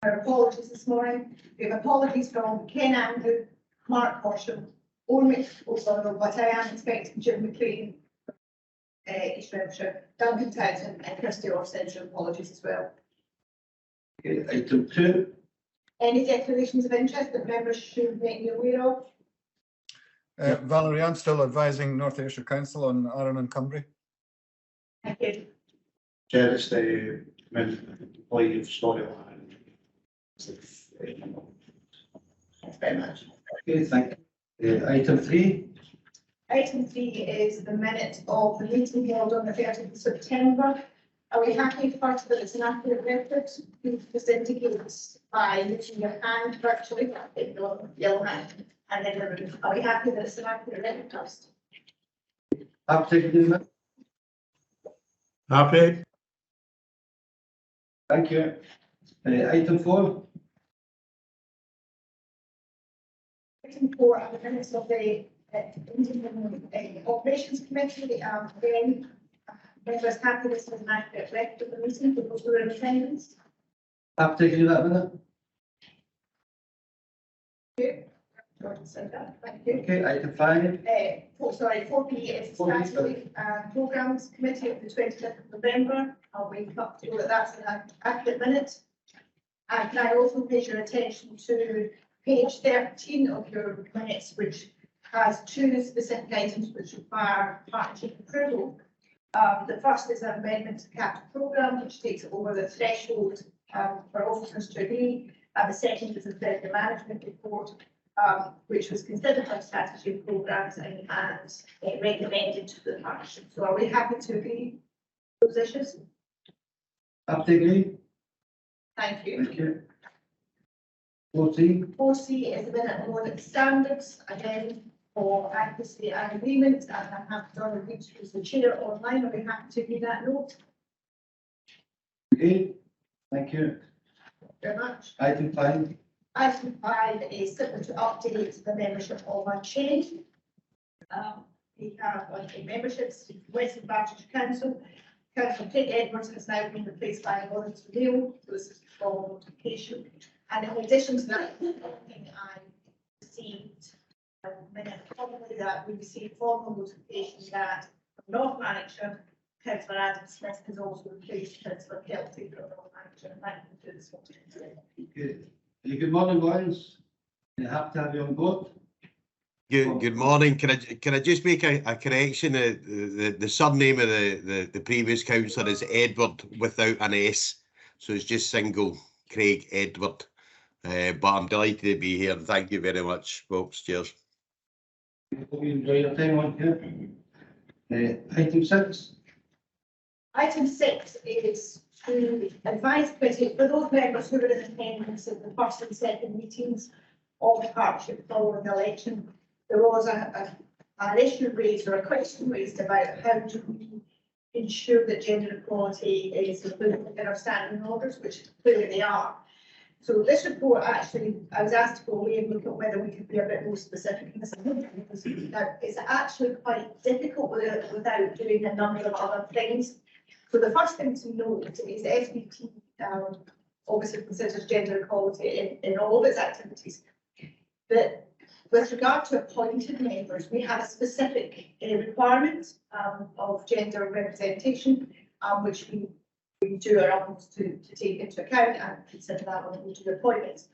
Our apologies this morning. We have apologies from Ken Andrew, Mark Horsham, Ormick O'Connell, but I am expecting Jim McLean, East Renfrewshire, Duncan Townsend and Kirsty Orr-Send apologies as well. Okay, item 2. Any declarations of interest that members should make you aware of? Valerie, I'm still advising North Ayrshire Council on Arran and Cumbria. Thank you. Chair, it's the employee of Storyline. Thanks very much. Okay, thank you. Item 3. Item 3 is the minute of the meeting held on the 30th of September. Are we happy first that it's an accurate record? Please just indicate by lifting your hand virtually, your yellow hand, and then are we happy that it's an accurate record first? Happy to do that. Happy. Thank you. Item 4. Item 4 are the minutes of the Operations Committee. Again, members happy this was an accurate record of the meeting for those who were in attendance. Happy to do that minute. Thank you. Okay, item 5. 4B is the Statutory Programmes Committee of the 25th of November. I'll wake up to that that's an accurate minute. And can I also pay your attention to page 13 of your minutes, which has 2 specific items which require partnership approval. The first is an amendment to the capital programme, which takes over the threshold for officers to agree. And the second is a treasury management report, which was considered by strategy programmes and recommended to the partnership. So are we happy to agree those issues? Happy to agree. Thank you. Thank you. 4C. 4C is the minute of audit standards, again, for accuracy and agreement, and I have Donna Reach, who's the chair online. Are we happy to agree that note? Okay, thank you. Very much. Item 5. Item 5 is simply to update the membership of our chain. We have memberships, Western Baptist Council. Councillor Craig Edwards has now been replaced by Lawrence O'Neill, so this is for notification. And in addition to that, I received probably that we received formal notification that from North Lanarkshire, Councillor Adam Smith has also replaced Councillor Kelty from North Lanarkshire. And thank you to this one. Good morning, Lawrence. Happy to have you on board. Good morning. Can I just make a correction? The surname of the previous councillor is Edward without an S, so it's just single Craig Edward. But I'm delighted to be here. Thank you very much, folks. Cheers. Hope you enjoy your time on here. Item 6. Item 6 is to advise committee for those members who were in attendance at the first and second meetings of the partnership following the election. There was an issue raised or a question raised about how do we ensure that gender equality is included in our standing orders, which clearly they are. So this report actually, I was asked to go away and look at whether we could be a bit more specific in this. It's actually quite difficult without doing a number of other things. So the first thing to note is SPT obviously considers gender equality in all of its activities. But with regard to appointed members, we have a specific requirement of gender representation, which we do our utmost to take into account and consider that when we do appointments.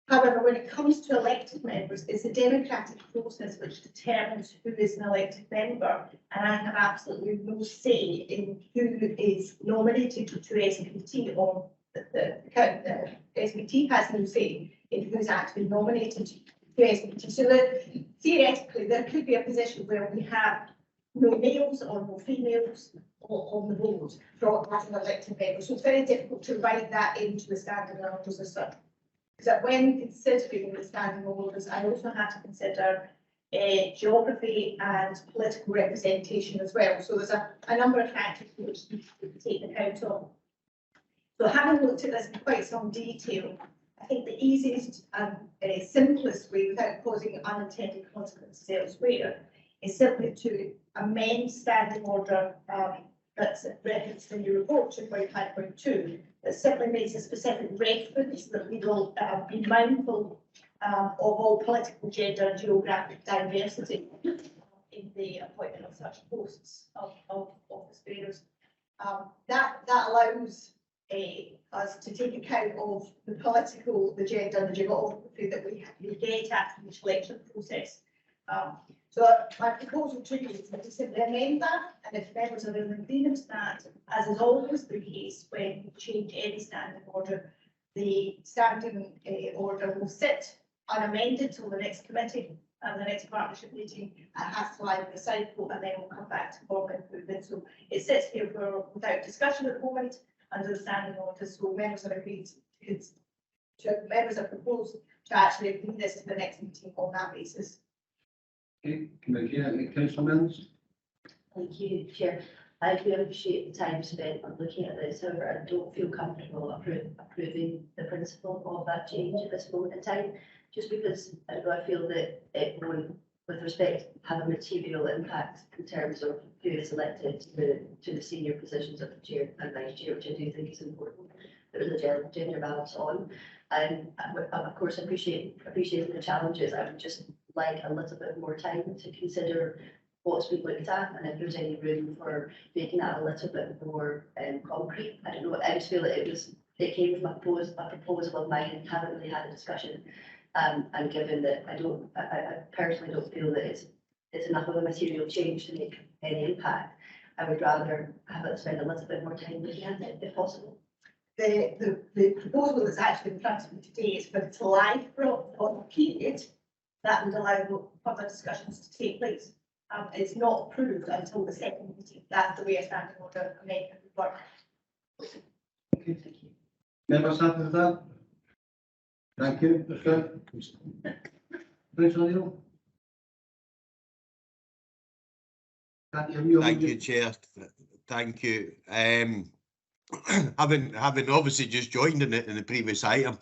However, when it comes to elected members, it's a democratic process which determines who is an elected member, and I have absolutely no say in who is nominated to SPT, or the SPT has no say in who is actually nominated to SPT. So theoretically, there could be a position where we have no males or no females on the board as an elected member. So it's very difficult to write that into the standing orders as such. Because when considering the standing orders, I also have to consider geography and political representation as well. So there's a number of factors which we take account of. So having looked at this in quite some detail, I think the easiest and simplest way without causing unintended consequences elsewhere is simply to amend standing order that's referenced in your report, 2.5.2, that simply makes a specific reference that we will be mindful of all political, gender and geographic diversity in the appointment of such posts of office bearers. That allows us to take account of the political, the gender and the geography that we get after each election process. So my proposal to you is to simply amend that, and if members are in agreement that, as is always the case when we change any standing order, the standing order will sit unamended till the next committee and the next partnership meeting, and has to lie in the cycle, and then we'll come back to formal improvement. So it sits here without discussion at the moment under the standing order. So members are agreed members are proposed to actually agree this to the next meeting on that basis. Okay, councillor Mills. Thank you, Chair. I do appreciate the time spent on looking at this. However, I don't feel comfortable approving the principle of that change at this moment in time, just because I feel that it would, with respect, have a material impact in terms of who is elected to the senior positions of the chair and vice chair, which I do think is important. There is a gender balance on, and of course appreciating the challenges. I would just like a little bit more time to consider what's been looked at, and if there's any room for making that a little bit more concrete. I don't know. I just feel that it came from a proposal of mine and haven't really had a discussion. And given that I personally don't feel that it's enough of a material change to make any impact, I would rather spend a little bit more time looking at it if possible. The proposal that's actually in front of me today is for it to lie for a period that would allow further discussions to take place. It's not approved until the second meeting. That's the way a standing order amendment would work. Okay. Thank you. Members happy with that? Thank you. Thank you, Chair. Thank you. Having obviously just joined in the previous item,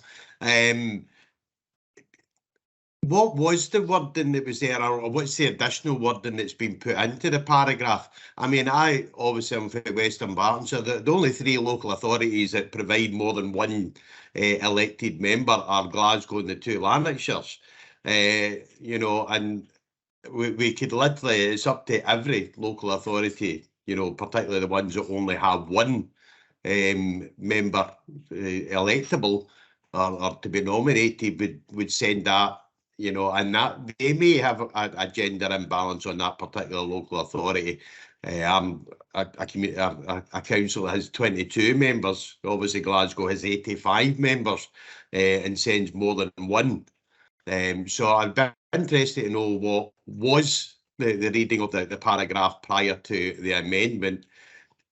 what was the wording that was there, or what's the additional wording that's been put into the paragraph? I mean, I obviously am from Western Barton, so the only 3 local authorities that provide more than 1 elected member are Glasgow and the 2 Lanarkshires. You know, and we could literally, it's up to every local authority, you know, particularly the ones that only have 1 member electable or to be nominated, would send that, you know, and that they may have a gender imbalance on that particular local authority. A council that has 22 members. Obviously, Glasgow has 85 members and sends more than 1. So I'd be interested to know what was the reading of the paragraph prior to the amendment.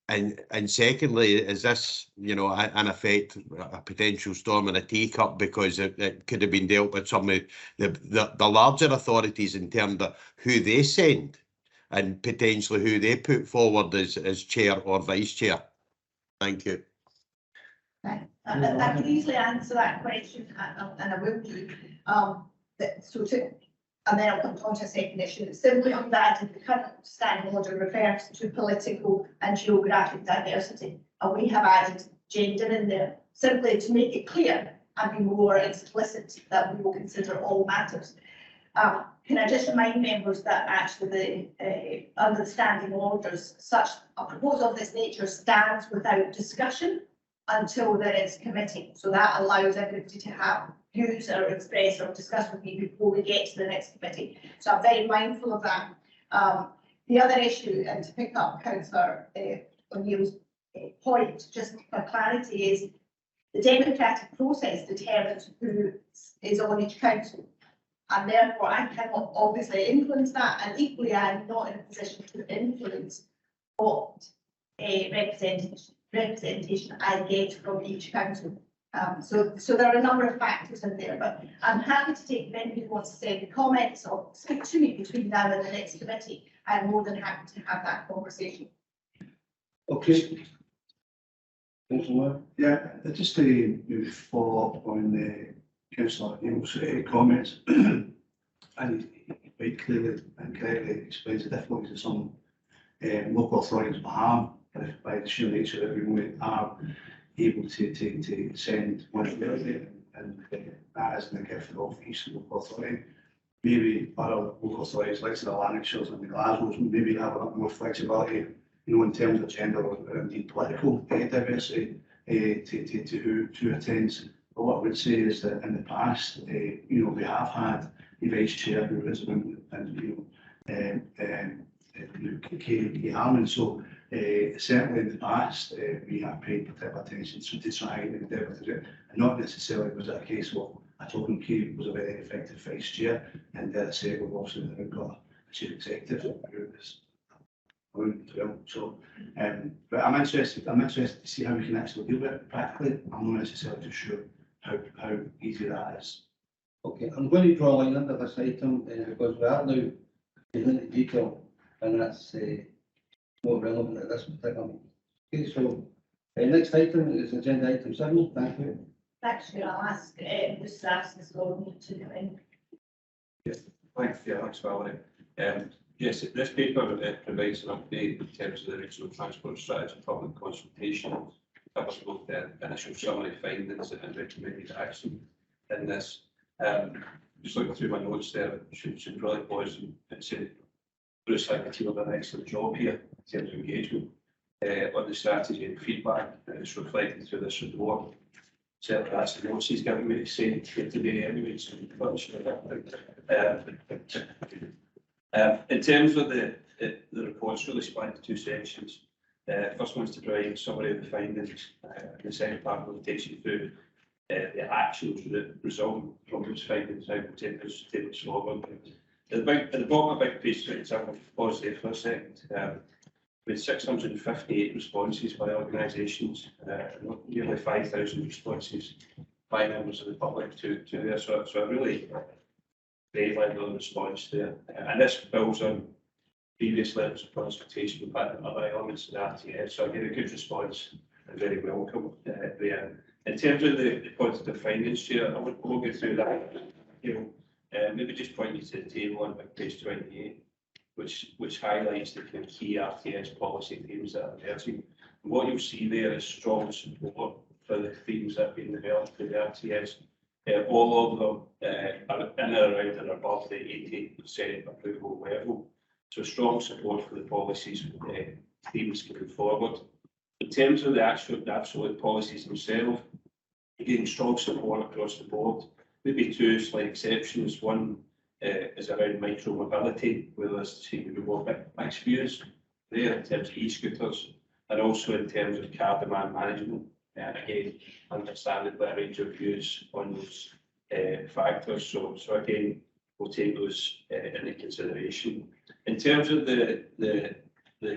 And secondly, is this, you know, in effect a potential storm in a teacup, because it could have been dealt with some of the larger authorities in terms of who they send and potentially who they put forward as chair or vice chair? Thank you. I can easily answer that question, and I will do. And then I'll come on to a second issue. Simply on that, the current standing order refers to political and geographic diversity, and we have added gender in there simply to make it clear and be more explicit that we will consider all matters. Can I just remind members that actually under the standing orders, such a proposal of this nature stands without discussion until there is committee. So that allows everybody to have views or express or discuss with me before we get to the next committee. So I'm very mindful of that. The other issue, and to pick up Councillor O'Neill's point, just for clarity, is the democratic process determines who is on each council. And therefore I cannot obviously influence that, and equally I'm not in a position to influence what representation I get from each council. So there are a number of factors in there, but I'm happy to take many who want to send comments or speak to me between now and the next committee. I'm more than happy to have that conversation. Okay. Yeah, just to follow up on Councillor Neil's comments, and he quite clearly and correctly explains the difficulties of some local authorities will have by the sheer nature that we only are able to send one ability, and that isn't a gift of each local authority. Maybe other local authorities, like the Lanarkshires and the Glasgows, maybe have a lot more flexibility, you know, in terms of gender or indeed political diversity to who attends. But what I would say is that in the past, you know, we have had a vice chair who is women, and Katie Harmon. So certainly in the past, we have paid particular attention to try and endeavour to do it. And not necessarily was it a case of I told him Katie was a very effective vice chair, and I say we've also got a chief executive who is well. So, but I'm interested to see how we can actually deal with it practically. I'm not necessarily too sure how easy that is. Okay, I'm going to draw a line under this item because we are now getting into detail, and that's more relevant at this particular moment. Okay, so next item is agenda item 7. Thank you. Actually, I'll ask Mr. Aston Scotland to come in. Thanks, Valerie. Yes, this paper provides an update in terms of the regional transport strategy public consultation, covers both the initial summary findings and recommended action in this. Just looking through my notes there, should really pause and say Bruce and the team have done an excellent job here in terms of engagement on the strategy and feedback, and it's reflected through this report. Certainly that's the notes he's given me to say today anyway, so I'm sure in terms of the report's really split into 2 sections. First one's to provide a summary of the findings, and the second part will take you through the actions that result from those findings, how we take those forward. At the bottom of page 27, I'll pause there for a second. With 658 responses by organisations, nearly 5,000 responses by members of the public to this. So a really great level of response there. And this builds on previous levels of consultation we've had on other elements of the RTS. So again, a good response and very welcome there. In terms of the positive findings, Chair, I won't go through that. Maybe just point you to the table on page 28. Which highlights the kind of key RTS policy themes that are emerging. And what you'll see there is strong support for the themes that have been developed for the RTS. All of them are in and around and above the 80% approval level. So strong support for the policies themes going forward. In terms of the absolute policies themselves, again, strong support across the board. Maybe 2 slight exceptions. One is around micro-mobility, where there's seeming to be more mixed views there in terms of e-scooters, and also in terms of car demand management. And again, understandably a range of views on those factors. So again, we'll take those into consideration. In terms of the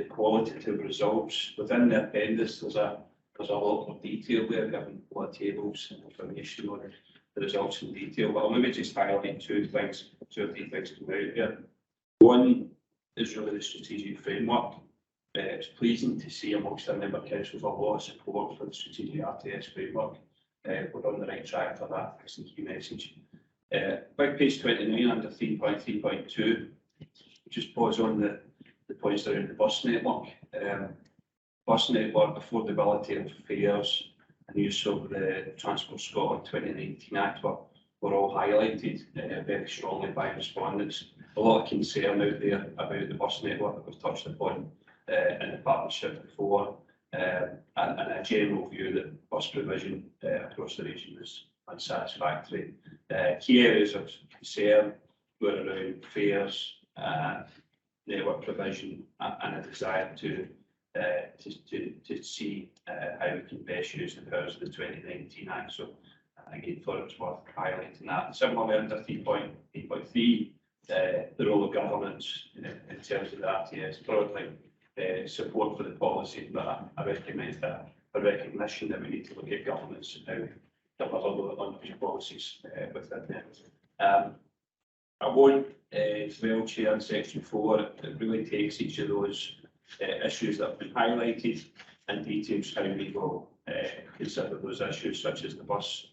qualitative results, within the appendix, there's a lot more detail there, given a lot of tables and information on the results in detail, but I'll maybe just highlight 2 or 3 things come out here. One is really the strategic framework. It's pleasing to see amongst our member councils a lot of support for the strategic RTS framework. We're on the right track for that. That's the key message. Back page 29 under 3.3.2, just pause on the points around the bus network. Bus network affordability of fares and use of the Transport Scotland 2019 Act were all highlighted very strongly by respondents. A lot of concern out there about the bus network that we've touched upon in the partnership before, and a general view that bus provision across the region is unsatisfactory. Key areas of concern were around fares, network provision, and a desire to see how we can best use the powers of the 2019 Act. So again, thought it was worth highlighting that. Similarly, under 3.3, the role of governance in terms of the RTS, broadly support for the policy, but I recommend that a recognition that we need to look at governance and how we deliver on these policies within them. I won't dwell, Chair, in section 4. It really takes each of those issues that have been highlighted and details how we will consider those issues, such as the bus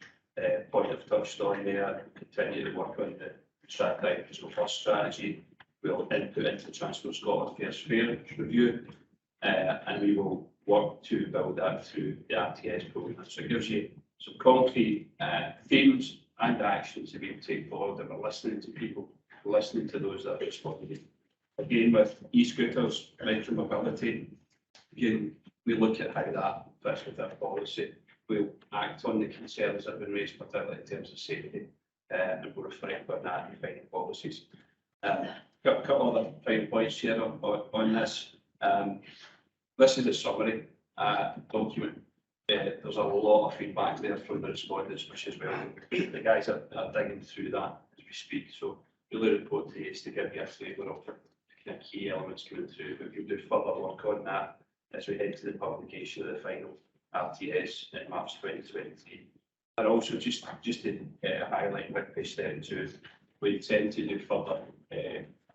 point I've touched on there, continue to work on the strategic bus strategy. We'll input into the Transport Scotland Fares Fair review, and we will work to build that through the RTS programme. So it gives you some concrete themes and actions to be able to take forward, that we're listening to people, listening to those that are responding. Again, with e-scooters, micro-mobility, again, we look at how that fits with our policy. We'll act on the concerns that have been raised, particularly in terms of safety, and we'll reflect on that in defining policies. Got a couple other fine points here on this. This is a summary document. There's a lot of feedback there from the respondents, which is well. The guys are digging through that as we speak. So really report today is to give you a flavour of the kind of key elements coming through, but we'll do further work on that as we head to the publication of the final RTS in March 2023. And also just to highlight with page 32, we intend to do further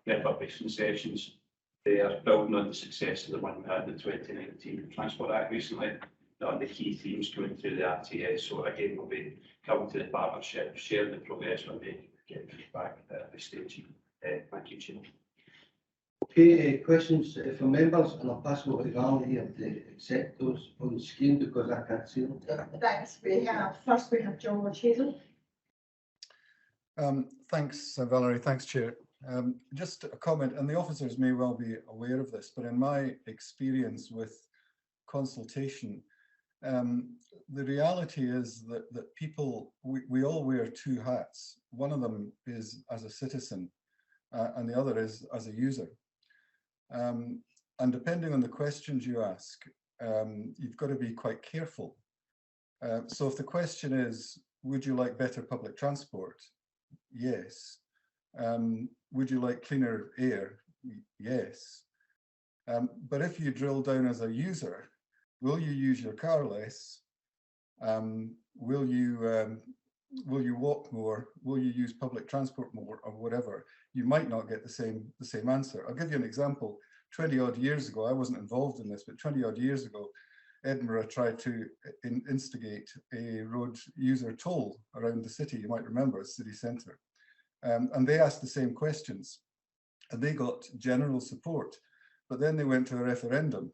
preparation sessions. They are building on the success of the one we had in the 2019 Transport Act recently, on the key themes coming through the RTS. So again, we'll be coming to the partnership, sharing the progress we're making, getting feedback at this stage. Thank you, Chair. Okay, questions from members, and I'll pass over to Valerie here to accept those on the screen because I can't see them. Thanks. First we have George Hazel. Thanks, Valerie. Thanks, Chair. Just a comment, and the officers may well be aware of this, but in my experience with consultation, the reality is that people, we all wear two hats. One of them is as a citizen, and the other is as a user. And depending on the questions you ask, you've got to be quite careful. So if the question is, would you like better public transport? Yes. Would you like cleaner air? Yes. But if you drill down as a user, will you use your car less? Will you walk more? Will you use public transport more, or whatever? You might not get the same answer. I'll give you an example. 20 odd years ago, I wasn't involved in this, but 20 odd years ago, Edinburgh tried to instigate a road user toll around the city. You might remember, city centre. And they asked the same questions, and they got general support. But then they went to a referendum,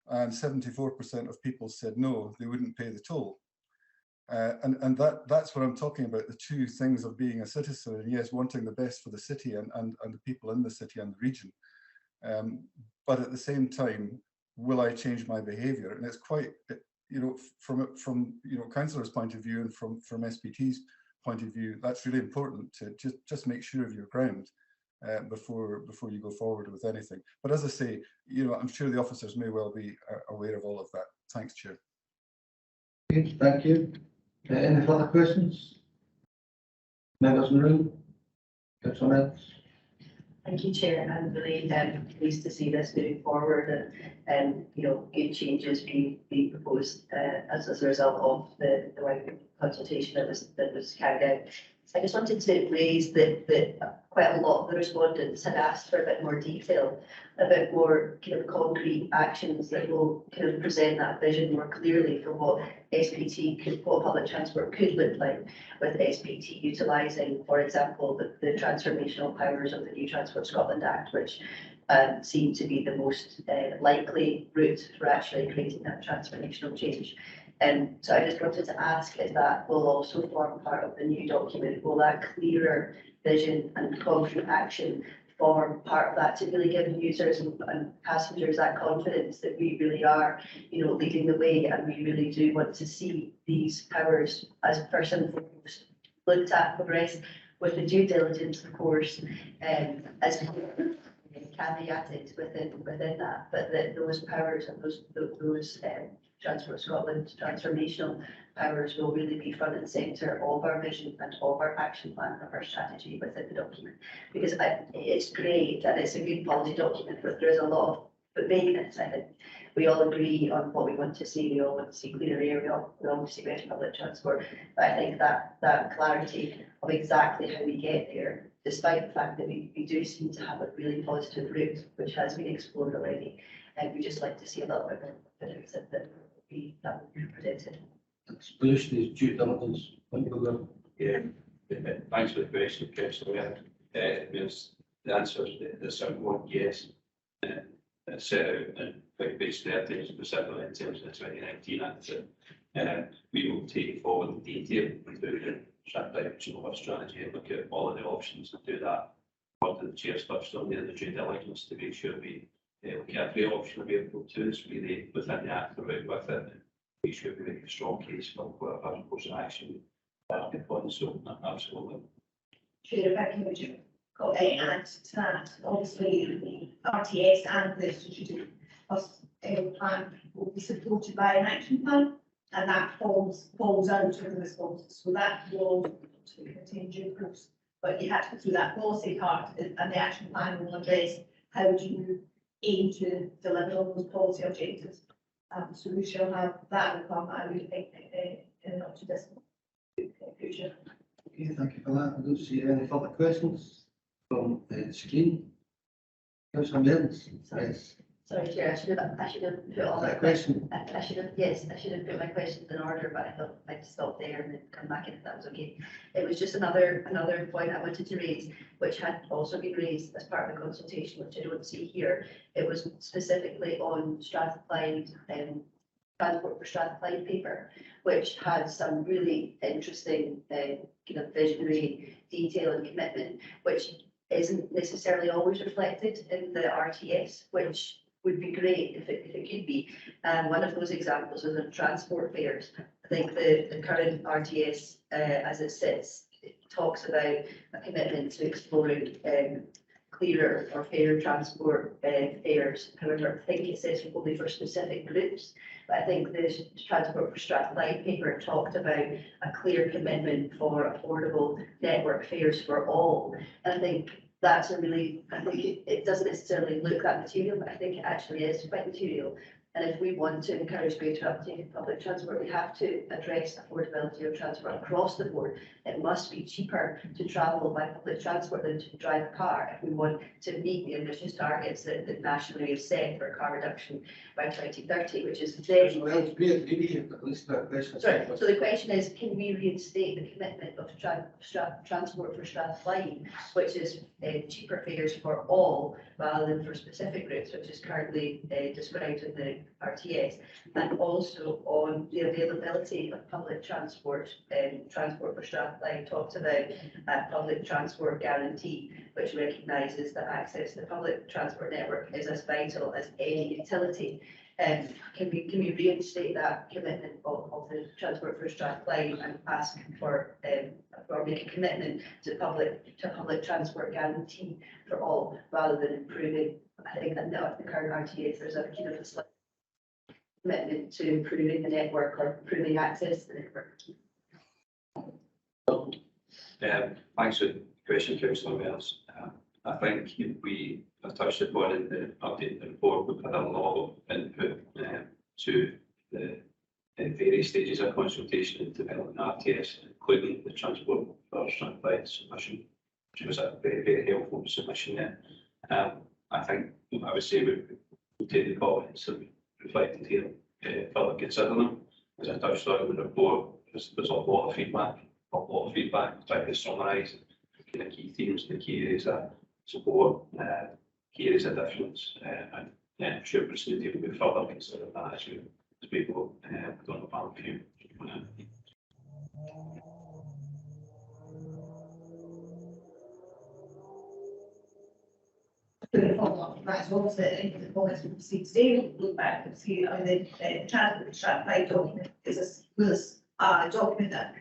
and 74% of people said no, they wouldn't pay the toll. And that's what I'm talking about, the two things of being a citizen, and yes, wanting the best for the city and the people in the city and the region. But at the same time, will I change my behaviour? And it's quite, from councillors' point of view and from SPT's point of view, that's really important to just make sure of your ground before you go forward with anything. But as I say, I'm sure the officers may well be aware of all of that. Thanks, Chair. Okay, thank you. Any further questions? Members in the room? Councillor. Thank you, Chair. I'm really pleased to see this moving forward and good changes being proposed as a result of the wide consultation that was carried out. I just wanted to raise that quite a lot of the respondents had asked for a bit more detail, a bit more kind of concrete actions that will kind of present that vision more clearly for what what public transport could look like, with SPT utilising, for example, the transformational powers of the new Transport Scotland Act, which seem to be the most likely route for actually creating that transformational change. So I just wanted to ask if that will also form part of the new document. Will that clearer vision and concrete action form part of that to really give users and passengers that confidence that we really are, leading the way, and we really do want to see these powers as first and foremost looked at, progressed with the due diligence, of course, as caveated within that, but that those powers and those Transport Scotland transformational powers will really be front and centre of our vision and of our action plan, of our strategy within the document. Because it's great and it's a good policy document, but there is a lot of vagueness. I think we all agree on what we want to see. We all want to see cleaner air. We all want to see better public transport. But I think that clarity of exactly how we get there, despite the fact that we do seem to have a really positive route, which has been explored already, and we just like to see a little bit more confidence that would be presented. Solution is due diligence. Yeah, thanks for the question, Councillor. The answer is the simple one, yes. Set out in page 30, specifically in terms of the 2019 Act, we will take forward the detail into the strategy and look at all of the options and do that. What the chair's touched on there, the due diligence, to make sure we look at every option available to us, really within the Act, right with it, and make sure we make a strong case for whatever course of action upon. So absolutely. Chair, if I can just add to that, obviously RTS and the strategic plan will be supported by an action plan, and that falls out of the responses. So that will continue, of course, but you have to go through that policy part, and the action plan will address how do you aim to deliver on those policy objectives. So we shall have that will come, I would think, in a not too distant future. Okay, thank you for that. I don't see any further questions from the screen. Councillor Mearns? Yes. Sorry, Chair, I should have put all That my question? I should have put my questions in order, but I thought I'd stop there and then come back if that was okay. It was just another point I wanted to raise, which had also been raised as part of the consultation, which I don't see here. It was specifically on Strathclyde, transport for Strathclyde paper, which had some really interesting kind of visionary detail and commitment, which isn't necessarily always reflected in the RTS, which would be great if it could be. One of those examples is in transport fares. I think the current RTS, as it sits, it talks about a commitment to exploring clearer or fairer transport fares. However, I think it says only for specific groups. But I think the Transport for Strathclyde paper talked about a clear commitment for affordable network fares for all. And I think that's a really, I think it doesn't necessarily look that material, but I think it actually is quite material. And if we want to encourage greater uptake of public transport, we have to address affordability of transport across the board. It must be cheaper to travel by public transport than to drive a car if we want to meet the ambitious targets that nationally is set for car reduction by 2030, which is very. Well, it's great, maybe at least that question. Sorry, so the question is, can we reinstate the commitment of transport for Strathclyde, which is cheaper fares for all rather than for specific routes, which is currently described in the RTS, and also on the availability of public transport. Transport for Strathclyde talks about a public transport guarantee, which recognises that access to the public transport network is as vital as any utility. Can we reinstate that commitment of the Transport for Strathclyde and ask for or make a commitment to public transport guarantee for all, rather than improving? I think that now the current RTS there's a kind of a slight commitment to improving the network or improving access to the network. Thanks for the question, Councillor Mearns. I think we have touched upon in the update of the report. We've had a lot of input to the various stages of consultation and developing RTS, including the Transport for Strathclyde submission, which was a very, very helpful submission there. I think I would say we'll take the comments that we reflected here, further consider them. As I touched on in the report, there's a lot of feedback, trying to summarise the key themes, the key areas of support, key areas of difference, and I'm sure we're going to be further consider that as we go down the panel view. That's also the comments we see today. Look back and see, I mean, the Transport Strathclyde document was a document that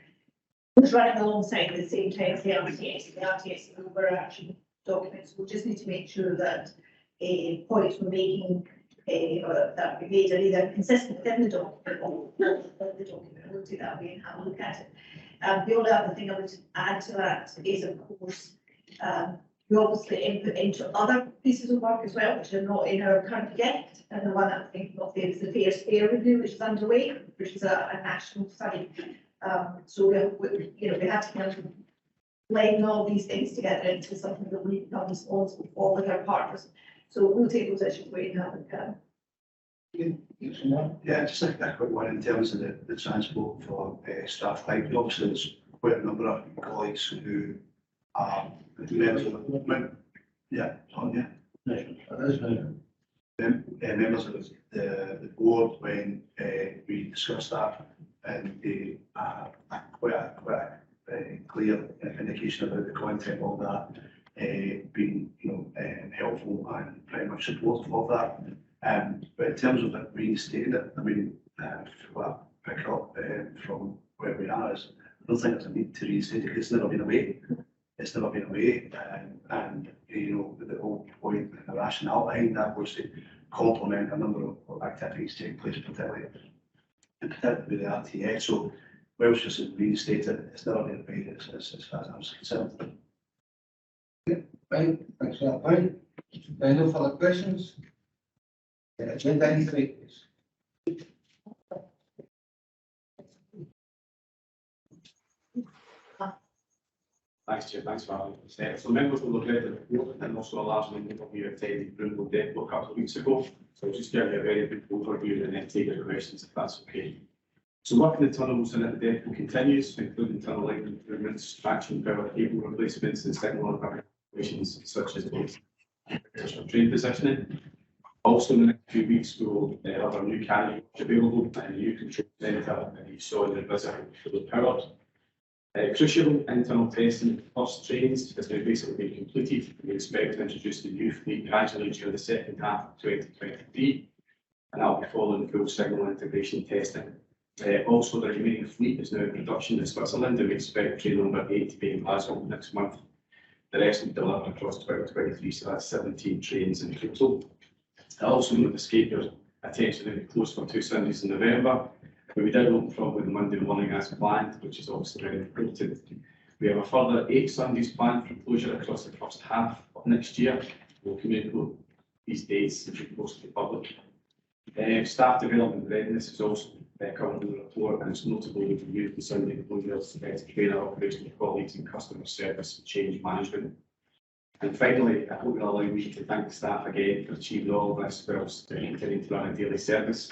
was running alongside the same time as the RTS. The RTS is overarching documents. We just need to make sure that points we're making or that we made are either consistent within the document or not within the document. We'll do that way and have a look at it. The only other thing I would add to that is, of course, we obviously input into other pieces of work as well, which are not in our current gift. And the one I'm thinking of there is the Fares Fair Review, which is underway, which is a national study. So we have to kind of blend all these things together into something that we become responsible for with our partners. So we'll take those issues away and have them come. Yeah, just a quick one in terms of the transport for Strathclyde. Obviously, there's quite a number of colleagues who are members of the movement. Yeah, on yeah. members of the board when we discussed that, and they quite a clear indication about the content of that being, helpful and pretty much supportive of that. But in terms of it reinstating it, I mean, what I pick up from where we are is, I don't think there's a need to reinstate it. It's never been away. It's never been away, and the whole point and the rationale behind that was to complement a number of activities taking place, particularly with the RTS. So, Welsh just reinstated, it's never been away as far as I'm concerned. Right, thanks for that point. No further questions? Agenda anything? Thanks, Chair. Thanks, Valerie. So members will look at the report, and also a large number of you attended Brindle Depot a couple of weeks ago. So I'll just give you a very brief overview and then take your questions if that's okay. So work in the tunnels and at the depot continues, including tunnel lighting improvements, traction power cable replacements, and signal operations such as train positioning. Also, in the next few weeks, we will have our new canopy available and a new control centre that you saw in the visit fully powered. Crucial internal testing of first trains has now basically been completed. We expect to introduce the new fleet gradually during the second half of 2023, and that will be following full signal integration testing. Also, the remaining fleet is now in production in Switzerland, and we expect train number 8 to be in Glasgow next month. The rest will be delivered across 2023, so that's 17 trains in total. I also want to escape your attention that we closed for 2 Sundays in November, but we did open probably the Monday morning as planned, which is obviously very important. We have a further 8 Sundays planned for closure across the first half of next year. We'll communicate these dates and keep close to the public. Staff development readiness is also covered in the report, and it's notable that we use the Sunday closures to train our operational colleagues in customer service and change management. And finally, I hope you'll allow me to thank the staff again for achieving all of this whilst continuing to run a daily service.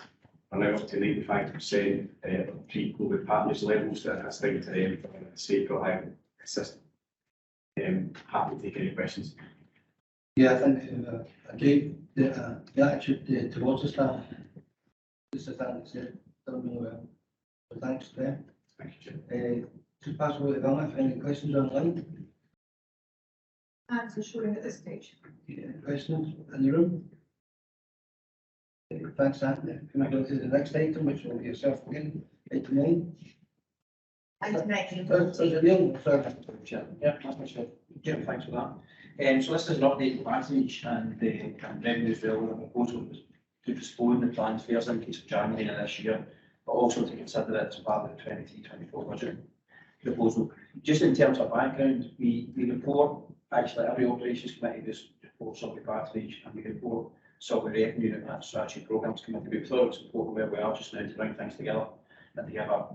We're now up to 95% of pre-COVID partners levels, that has time to them for a safe, reliable system. Happy to take any questions. Yeah, I think again, the attitude towards the staff, this is that done really well. So thanks to them. Thank you, Chair. To pass away to Velma, if any questions online? Answer showing at this stage. Yeah, questions in the room? Thanks, Anthony. Can I go to the next item, which will be yourself again, item 9? Item 19. There's a deal, sorry. Yeah, that's my share. Jim, thanks for that. So this is an update of Advantage and the revenue as well. The proposal was to postpone the planned fares increase of January of this year, but also to consider it as part of the 23-24 budget proposal. Just in terms of background, we report, actually every operations committee just reports on Advantage, and we report solid revenue and strategy programmes committee. We thought it was important where we are just now to bring things together and to give a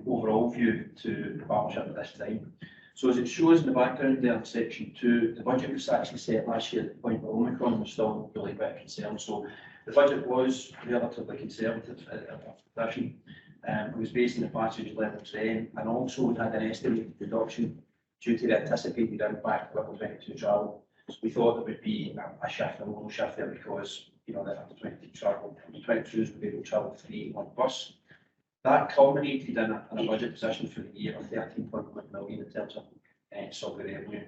overall view to the partnership at this time. So as it shows in the background there in section 2, the budget was actually set last year at the point where Omicron was still really a bit concerned. So the budget was relatively conservative at position. It was based on the passage levels then, and also had an estimated reduction due to the anticipated impact of level 22 travel. So we thought there would be a shift, a little shift there, because the 22 travel, the 22s would be able to travel free on bus. That culminated in a budget position for the year of 13.1 million in terms of solid revenue.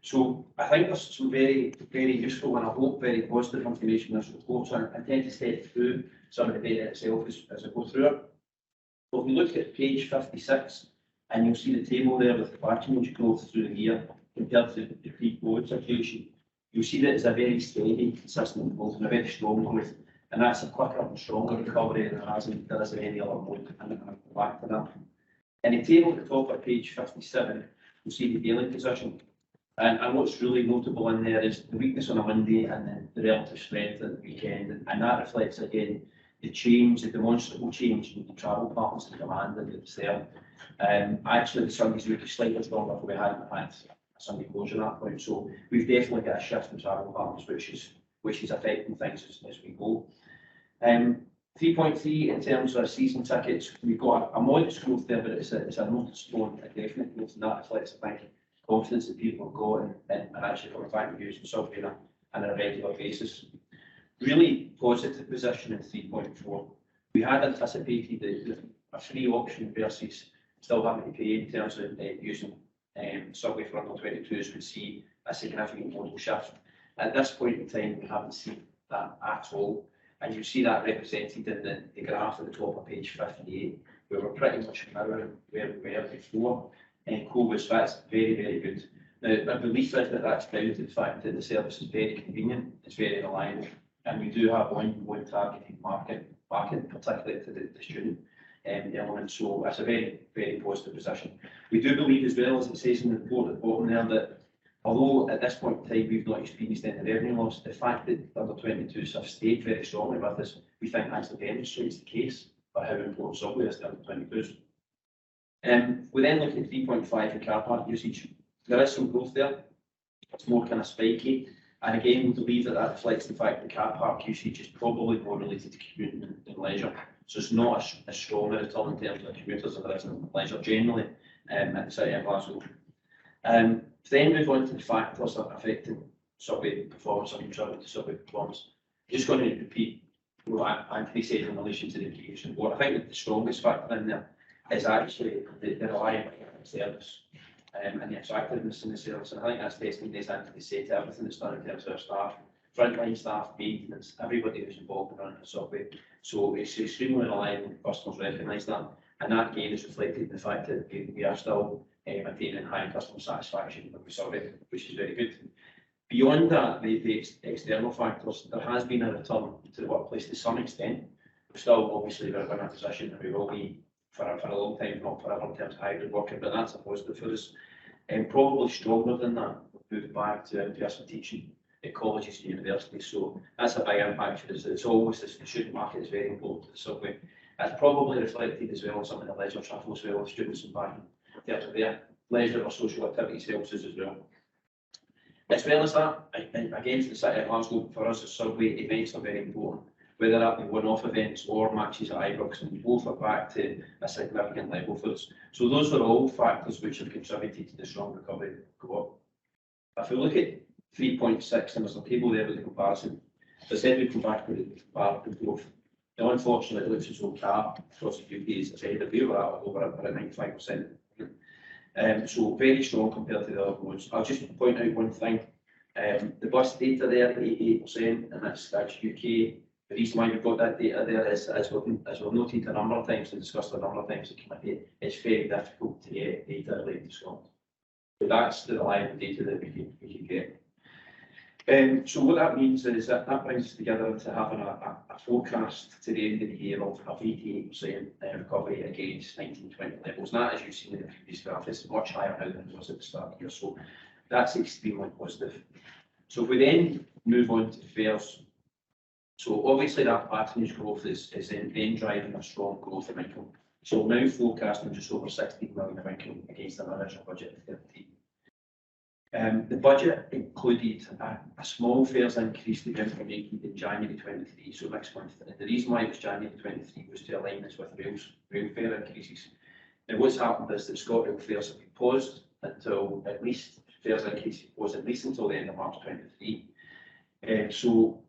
So I think there's some very, very useful and I hope very positive information in this report. So I intend to step through some of the data itself as I go through it. But if we look at page 56, and you'll see the table there with the patronage growth through the year compared to the pre-COVID situation, you'll see that it's a very steady, consistent growth and a very strong growth. And that's a quicker and stronger recovery than there is in any other mode, and I'll go back to that. In the table at the top of page 57, you'll see the daily position. And what's really notable in there is the weakness on a Monday and then the relative strength at the weekend. And that reflects, again, the change, the demonstrable change in the travel patterns and demand that it's there. Actually, the Sunday's week is slightly stronger than we hadn't had a Sunday closure at that point. So we've definitely got a shift in travel patterns, which is affecting things as we go. 3.3 in terms of season tickets, we've got a modest growth there, but it's a noticeable, a definite growth, and that reflects, I think, confidence that people have got and actually coming back and using Subway and on a regular basis. Really positive position in 3.4. We had anticipated that a free option versus still having to pay in terms of using subway for under 22s would see a significant modal shift. At this point in time, we haven't seen that at all. And you see that represented in the graph at the top of page 58, where we're pretty much mirroring where we were before COVID. So that's very, very good. Now, my belief is that that's down to the fact that the service is very convenient, it's very reliable, and we do have ongoing targeted marketing, particularly to the student element. So that's a very, very positive position. We do believe as well, as it says in the report at the bottom there, that although at this point in time we've not experienced any revenue loss, the fact that under 22s have stayed very strongly with us, we think actually demonstrates the case for how important subway is to under 22s. We then look at 3.5 in car park usage. There is some growth there. It's more kind of spiky. And again, we believe that that reflects the fact that car park usage is probably more related to commuting than leisure. So it's not as strong a return in terms of commuters as there is in leisure generally at the city of Glasgow. Then move on to the factors that are affecting subway performance or contributing to subway performance. Just going to repeat what Anthony said in relation to the education report. I think that the strongest factor in there is actually the reliability of the service and the attractiveness in the service. And I think that's testimony, as Anthony said, to everything that's done in terms of our staff, frontline staff, maintenance, everybody who's involved in running the subway. So it's extremely reliable, customers recognise that. And that again is reflected in the fact that we are still maintaining high customer satisfaction with the survey, which is very good. Beyond that, the external factors, there has been a return to the workplace to some extent. We're still obviously in a position that we will be for a long time, not forever in terms of hybrid working, but that's a positive for us. And probably stronger than that, we've moved back to in-person teaching at colleges and universities. So that's a big impact for us. It's always the student market is very important to the subway. That's probably reflected as well in some of the leisure travel as well, with students and back in terms of their leisure or social activities helps us as well. As well as that, again for the city of Glasgow, for us as subway, events are very important. Whether that be one-off events or matches at Ibrox, and both are back to a significant level for us. So those are all factors which have contributed to the strong recovery go up. If we look at 3.6, and there's a table there with the comparison, as I said, we come back to the comparative growth. Now, unfortunately, it looks as though car across the UK is ahead of we were at over about 95%. So very strong compared to the other roads. I'll just point out one thing. The bus data there, 88%, and that's UK. The reason why we've got that data there is, as we've noted a number of times and discussed a number of times in committee, it's very difficult to get data related to Scotland. So that's the reliable data that we can get. So what that means is that brings us together into having a forecast to the end of the year of 88% recovery against 1920 levels. And that, as you've seen in the previous graph, is much higher now than it was at the start of the year. So that's extremely positive. So if we then move on to fares, so obviously that patronage growth is then driving a strong growth in income. So we're now forecasting just over 16 million of income against an original budget of 13. The budget included a small fares increase that we implemented in January 23, so next month. And the reason why it was January 23 was to align this with rail fare increases. Now what's happened is that ScotRail fares have been paused until at least fares increase was at least until the end of March 23. So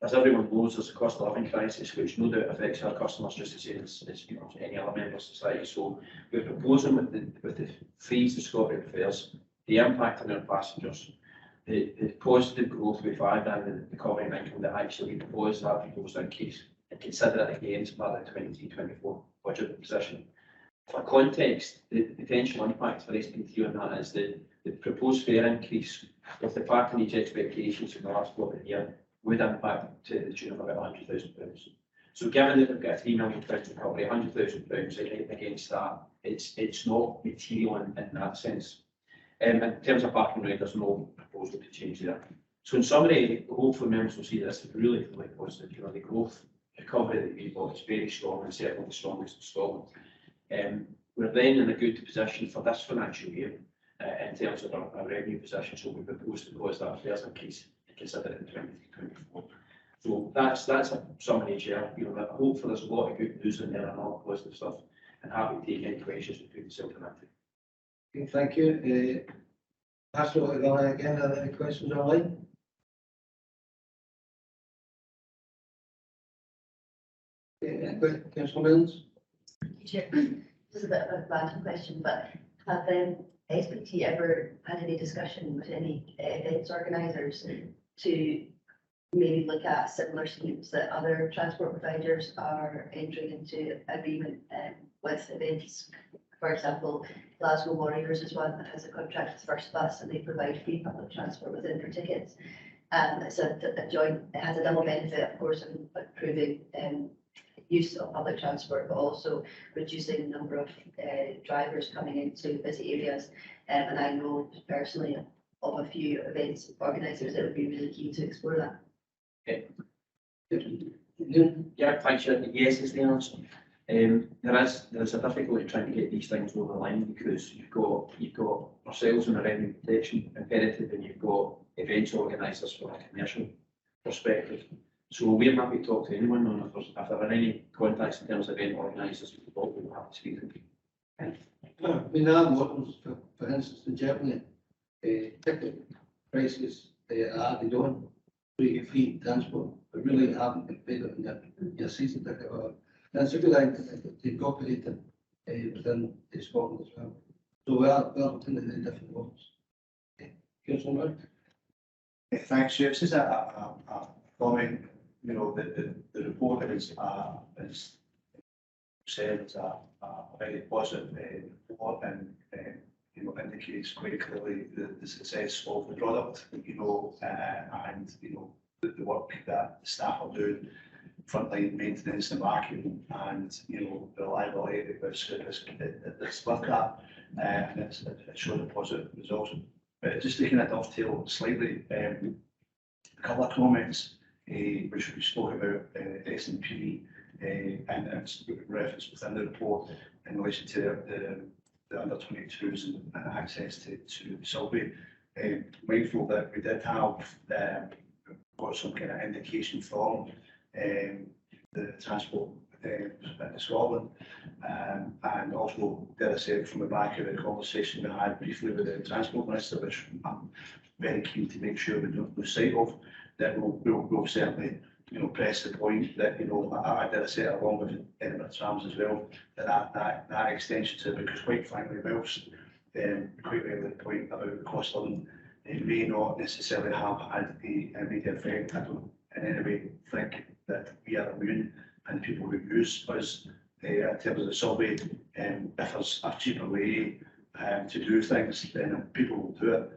as everyone knows, there's a cost of living crisis, which no doubt affects our customers just as any other member of society. So we're proposing with the freeze of ScotRail fares, the impact on our passengers, the positive growth we've had and the recovery income that actually we propose that proposed increase and consider it again as part of the 23-24 budget position. For context, the potential impact for SPT on that is the proposed fare increase with the patronage expectations from the last quarter of the year would impact to the tune of about £100,000. So given that we've got a £3 million recovery, £100,000 against that, it's not material in that sense. In terms of parking rate, there's no proposal to change there. So in summary, hopefully members will see this as really positive. You know, the growth recovery that we've got is very strong and certainly the strongest in Scotland. We're then in a good position for this financial year in terms of our revenue position. So we propose to cause that fares increase and consider it in 2024. So that's a summary here. You know, I hope there's a lot of good news in there and a lot of positive stuff. And happy to take any questions and put yourself in that. Okay, thank you. Pass it over to Guy again. Are there any questions online? Councillor Mills? Chair, this is a bit of a random question, but have SPT ever had any discussion with any events organisers to maybe look at similar schemes that other transport providers are entering into agreement with events? For example, Glasgow Warriors is one that has a contract with First Bus and they provide free public transport within their tickets. It's a joint, it has a double benefit, of course, in improving use of public transport, but also reducing the number of drivers coming into busy areas. And I know personally of a few events organisers that would be really keen to explore that. Yeah, thanks. Yes, is the answer. There is a difficulty trying to get these things over the line because you've got ourselves in a revenue protection imperative and you've got events organisers from a commercial perspective. So we're happy to talk to anyone on if there are any contacts in terms of event organisers, we're happy to speak to them. I mean, there are models, for instance, in Germany, ticket prices are they don't free transport, but really haven't been paid on your season ticket. That's a good idea to incorporate it within Scotland as well. So we are looking at the different models. Councillor Murray? Thanks, Chair. This is a comment, you know, the report is said it's a very positive report and you know, indicates quite clearly the success of the product, you know, and you know, the work that the staff are doing, frontline maintenance and marketing, and you know, the reliability that's with that, and it's showing a positive results. But just to kind of dovetail slightly, a couple of comments which we spoke about S&P and it's referenced within the report in relation to the under 22s and access to Subway. Mindful that we did have got some kind of indication from the transport in Scotland, and also did I say from the back of the conversation we had briefly with the Transport Minister, which I'm very keen to make sure we don't lose sight of, that we'll certainly, you know, press the point that, you know, I did I say it along with Edinburgh Trams as well, that extension to it, because quite frankly, whilst quite rightly the point about the cost of living, it may not necessarily have had the immediate effect. I don't in any way think that we are immune, and people who use us in terms of the Subway, if there's a cheaper way to do things, then people will do it.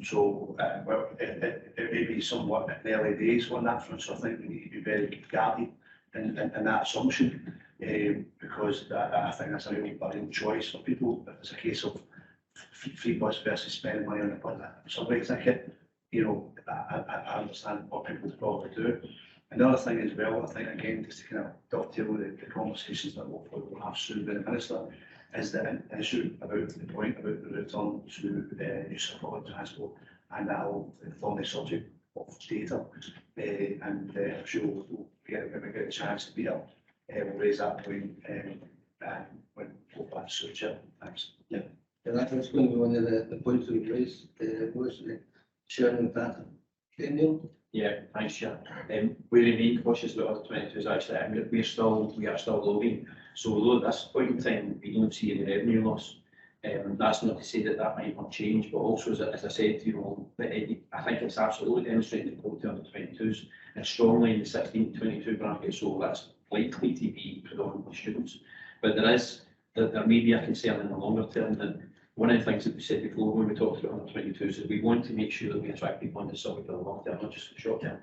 So well, it may be somewhat in the early days on that front, so I think we need to be very guarded in that assumption, because I think that's a real choice for people. If it's a case of free bus versus spending money on a Subway ticket, you know, I understand what people probably do. Another thing as well, I think again, just to kind of dovetail with the conversations that we'll have soon with the Minister, is the issue about the point about the return to use of public transport, and that will form the subject of data. And I'm sure we'll get a chance to be up, we'll raise that point when we'll back to Chair. Thanks. Yeah, that was going to be one of the points we raised, was sharing of data. Okay, Neil? Yeah, thanks, Chair. We remain cautious about other 22s actually. I mean, we are still lobbying. So although at this point in time we don't see any revenue loss, that's not to say that might not change, but also as I said, you know, I think it's absolutely demonstrating the quality of the 22s and strongly in the 16 to 22 bracket, so that's likely to be predominantly students. But there may be a concern in the longer term that one of the things that we said before when we talked about under 22s is we want to make sure that we attract people into Subway for the long term, not just the short term.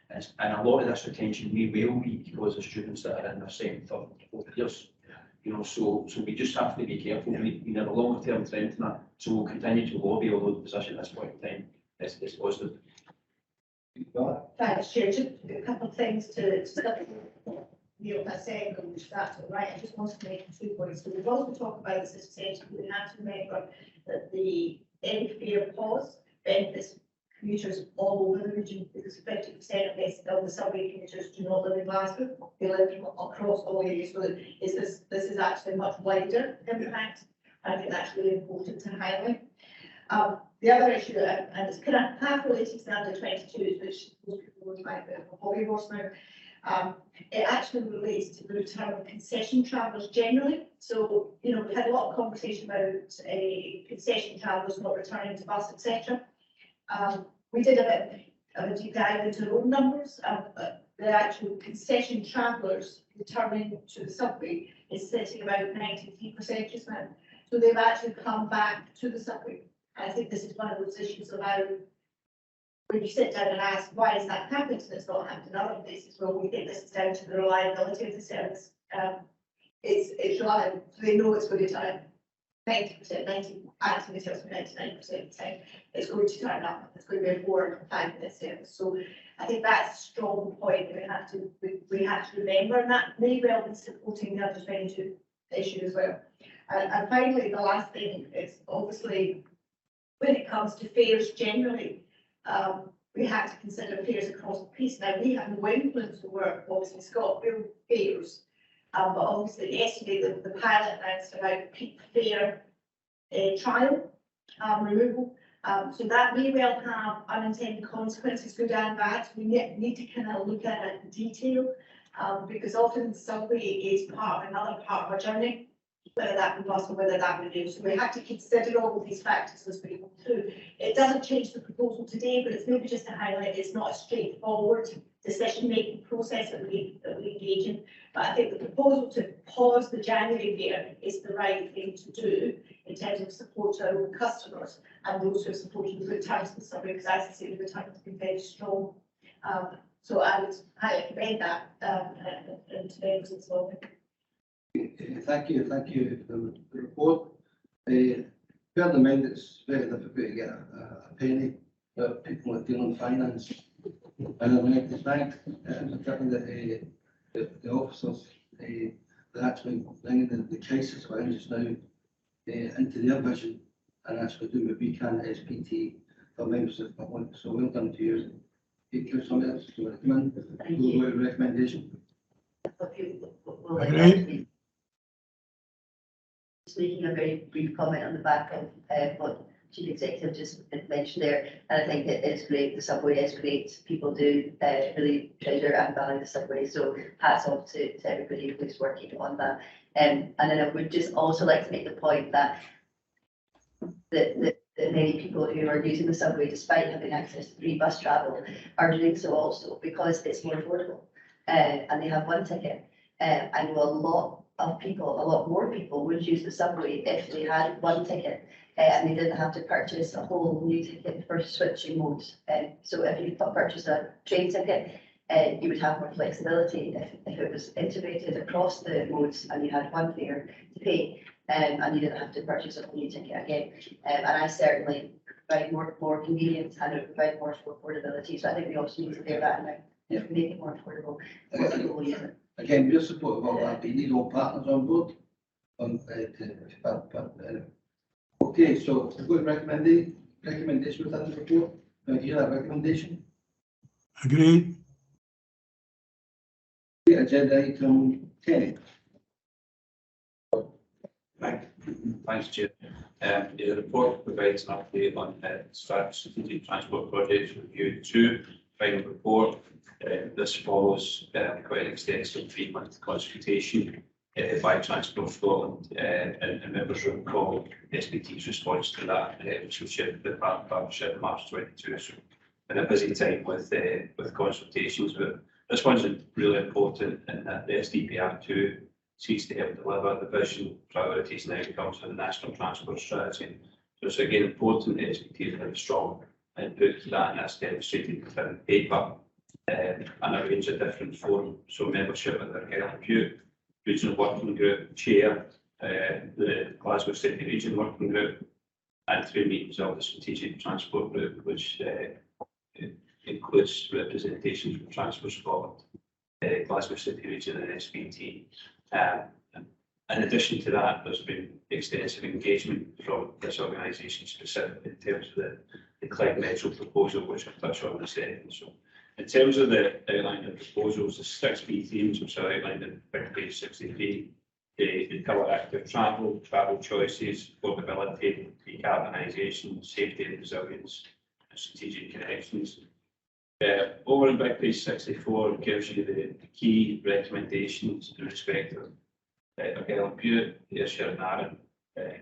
And a lot of this retention may well be because of students that are in their second, third, fourth years. You know, so we just have to be careful. We have a longer term trend in that. So we'll continue to lobby, although the position at this point in time is positive. Thanks, Chair. Just a couple of things to Neil has said, which that's all right. I just wanted to make 2 points. So we've also talked about this extension. We have to remember that the end fare pause benefits commuters all over the region, because 50% of the Subway commuters do not live in Glasgow. They live across all areas. So this is actually a much wider impact. I think that's really important to highlight. The other issue, and it's kind of half related to the under 22s, which most people would find a bit of a hobby horse now. It actually relates to the return of concession travellers generally. So, you know, we had a lot of conversation about concession travellers not returning to bus, etc. We did a bit of a deep dive into our own numbers. The actual concession travellers returning to the subway is sitting about 93% just now. So they've actually come back to the subway. I think this is one of those issues about when you sit down and ask, why is that happening and it's not happened in other places? Well, we think this is down to the reliability of the service. It's reliable, so they know it's going to turn 90%, actually tells me 99% of the time, it's going to turn up, it's going to be a 4 or 5 minute service. So I think that's a strong point that we have to remember, and that may well be supporting the under 22 issue as well. And finally, the last thing is obviously when it comes to fares generally, we have to consider fares across the piece. Now, we have no influence over obviously ScotRail fares, but obviously yesterday the pilot announced about peak fare trial removal. So that may well have unintended consequences, good and bad. We need to kind of look at it in detail, because often the subway is part of another part of our journey, whether that be bus or whether that be rail. So we have to consider all of these factors as we go through. It doesn't change the proposal today, but it's maybe just to highlight it's not a straightforward decision-making process that we engage in. But I think the proposal to pause the January fare is the right thing to do in terms of support to our own customers and those who are supporting the returns to the subway, because as I say, the return has been very strong. So I would highly recommend that and to members as well. Thank you for the report. Bear in mind it's very difficult to get a penny for people that deal in finance. And I'd like to thank particularly the officers that actually bringing the crisis we're in just now into their vision and actually do what we can at SPT for members of the public. So well done to you. Thank you so much to recommend the recommendation. Just making a very brief comment on the back of what Chief Executive just mentioned there, and I think it is great. The subway is great. People do really treasure and value the subway. So hats off to everybody who's working on that. And then I would just also like to make the point that that many people who are using the subway, despite having access to free bus travel, are doing so also because it's more affordable, and they have one ticket. I know a lot more people would use the subway if they had one ticket and they didn't have to purchase a whole new ticket for switching modes. So if you purchase a train ticket, you would have more flexibility if it was integrated across the modes and you had one fare to pay, and you didn't have to purchase a whole new ticket again. And I certainly provide more convenience and it provide more affordability. So I think we also need to bear that in mind. Make it more affordable for people who use it. Again, we're supportive of that, but you need all partners on board. Okay, so a good recommendation within the report. Do you hear that recommendation? Agreed. Agenda item 10. Thanks, Chair. The report provides an update on strategic transport projects review 2, final report. This follows quite an extensive 3-month consultation by Transport Scotland, and members will recall SPT's response to that, which was shared with the partnership in March 22. So, been a busy time with consultations, but this one's really important in that the SDPR2 seeks to help deliver the vision, priorities and outcomes of the National Transport Strategy. So it's again important that SPT is very strong input to that, and that's demonstrated within paper and a range of different forums. So membership in the Repute Regional Working Group, Chair, the Glasgow City Region Working Group, and 3 meetings of the Strategic Transport Group, which includes representations from Transport Scotland, Glasgow City Region and SPT. In addition to that, there's been extensive engagement from this organisation specifically in terms of the Clyde Metro proposal, which I'll touch on in a second. So, in terms of the outline of proposals, the 6 key themes which are outlined in page 63, they cover active travel choices, affordability, decarbonisation, safety and resilience, and strategic connections. Over on back page 64 gives you the key recommendations in respect of Argyll Butte, Ayrshire and Arran,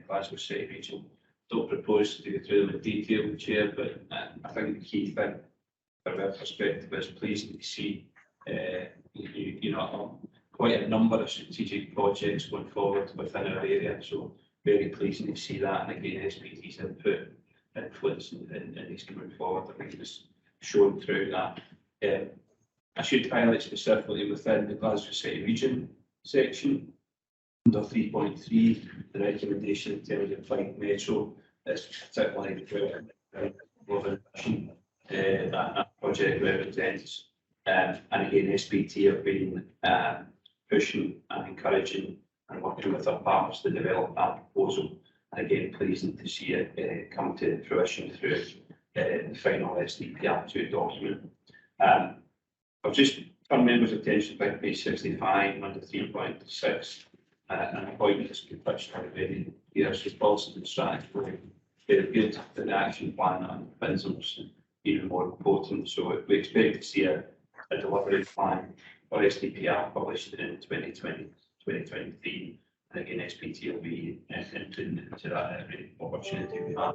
Glasgow City Region. Don't propose to go through them in detail, Chair, but I think the key thing from our perspective is pleasing to see quite a number of strategic projects going forward within our area. So very pleasing to see that, and again SPT's input, influence in these coming forward. I think it was shown through that. I should highlight specifically within the Glasgow City Region section, under 3.3, the recommendation in terms of Clyde Metro is particularly that project represents. And again, SPT have been pushing and encouraging and working with our partners to develop that proposal. And again, pleasing to see it come to fruition through the final SDPR2 document. I've just turned members' attention to page 65 under 3.6, and a point that's been touched on already here is policy and strategy. Very good, the action plan and principles even more important. So we expect to see a delivery plan for SDPR published in 2023, and again SPT will be into that every opportunity we have.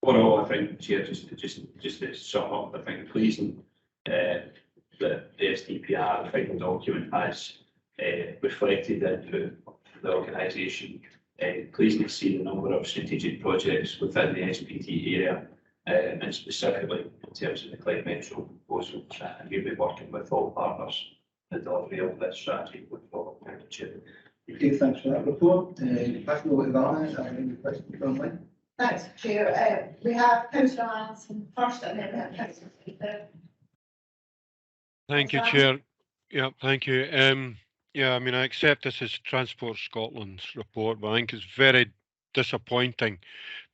Overall, I think, Chair, just to sum up, I think pleasing that the SDPR, the final document, has reflected input for the organisation. Pleasing to see the number of strategic projects within the SPT area, and specifically in terms of the Clyde Metro proposal, and we'll be working with all partners in the delivery of that strategy going forward. Thank you, Chair. Okay, thanks for that report. Passing over to Varna, I have any questions online? Thanks, Chair. We have Councillor Alison first, and then we have Councillor Peter. Thank you, Chair. Yeah, thank you. Yeah, I mean, I accept this as Transport Scotland's report, but I think it's very disappointing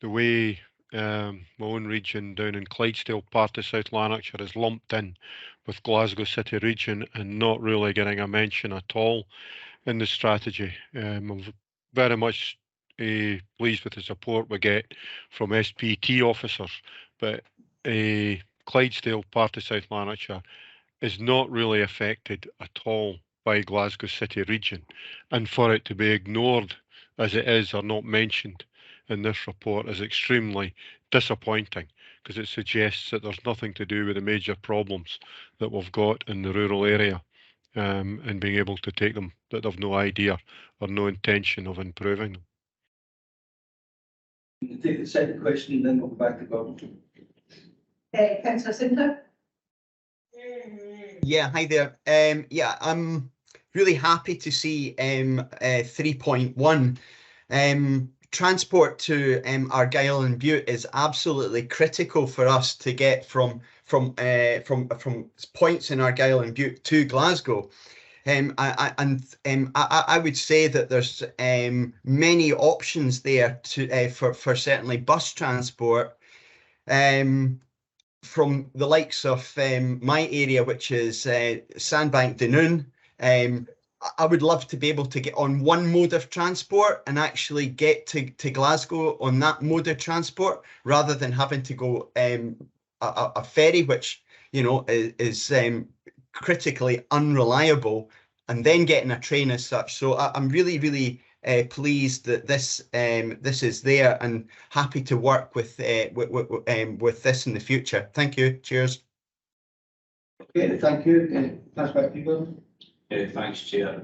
the way my own region down in Clydesdale, part of South Lanarkshire, is lumped in with Glasgow City Region and not really getting a mention at all in the strategy. I'm very much pleased with the support we get from SPT officers, but Clydesdale, part of South Lanarkshire, is not really affected at all by Glasgow City Region, and for it to be ignored as it is or not mentioned in this report is extremely disappointing, because it suggests that there's nothing to do with the major problems that we've got in the rural area, and being able to take them, that they've no idea or no intention of improving them. You can take the second question and then we'll go back to Gordon. Councillor Sinclair. Yeah, hi there. Yeah, I'm really happy to see 3.1. Transport to Argyll and Butte is absolutely critical for us to get from points in Argyll and Butte to Glasgow. I would say that there's many options there to for certainly bus transport. From the likes of my area, which is Sandbank Dunoon, I would love to be able to get on one mode of transport and actually get to Glasgow on that mode of transport, rather than having to go a ferry, which, you know, is critically unreliable, and then getting a train as such. So I'm really pleased that this is there, and happy to work with this in the future. Thank you. Cheers. Okay, thank you. Pass back to you, Gordon. Thanks, Chair.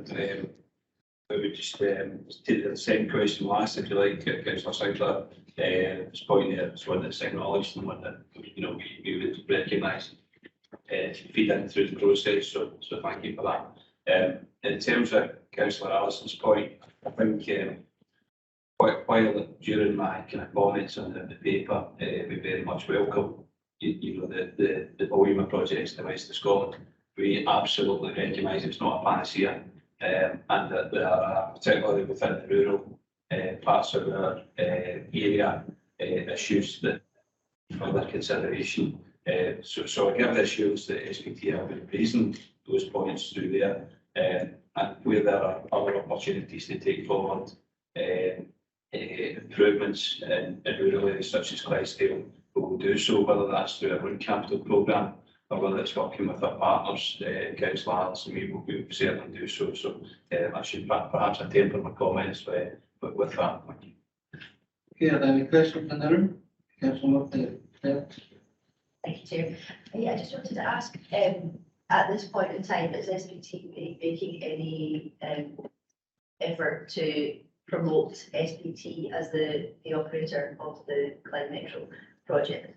I would just take the same question last, if you like, Councillor Sinclair. This point there is one that's acknowledged and one that we would recognise feed in through the process. So thank you for that. In terms of Councillor Allison's point, I think while during my kind of comments on the paper, we very much welcome the volume of projects in the west of Scotland. We absolutely recognise it's not a panacea, and that there are, particularly within the rural parts of our area, issues that further consideration. So I give the assurance that SPT have been raising those points through there, and where there are other opportunities to take forward improvements in rural areas such as Clydesdale, we will we'll do so, whether that's through a root capital programme or whether it's working with our partners, Council Alison, we will certainly do so. So I should perhaps I temper my comments with that. Okay, are there any questions in the room? Councillor Murphy? Thank you, Chair. Yeah, I just wanted to ask, at this point in time, is SPT making any effort to promote SPT as the operator of the Clyde Metro project?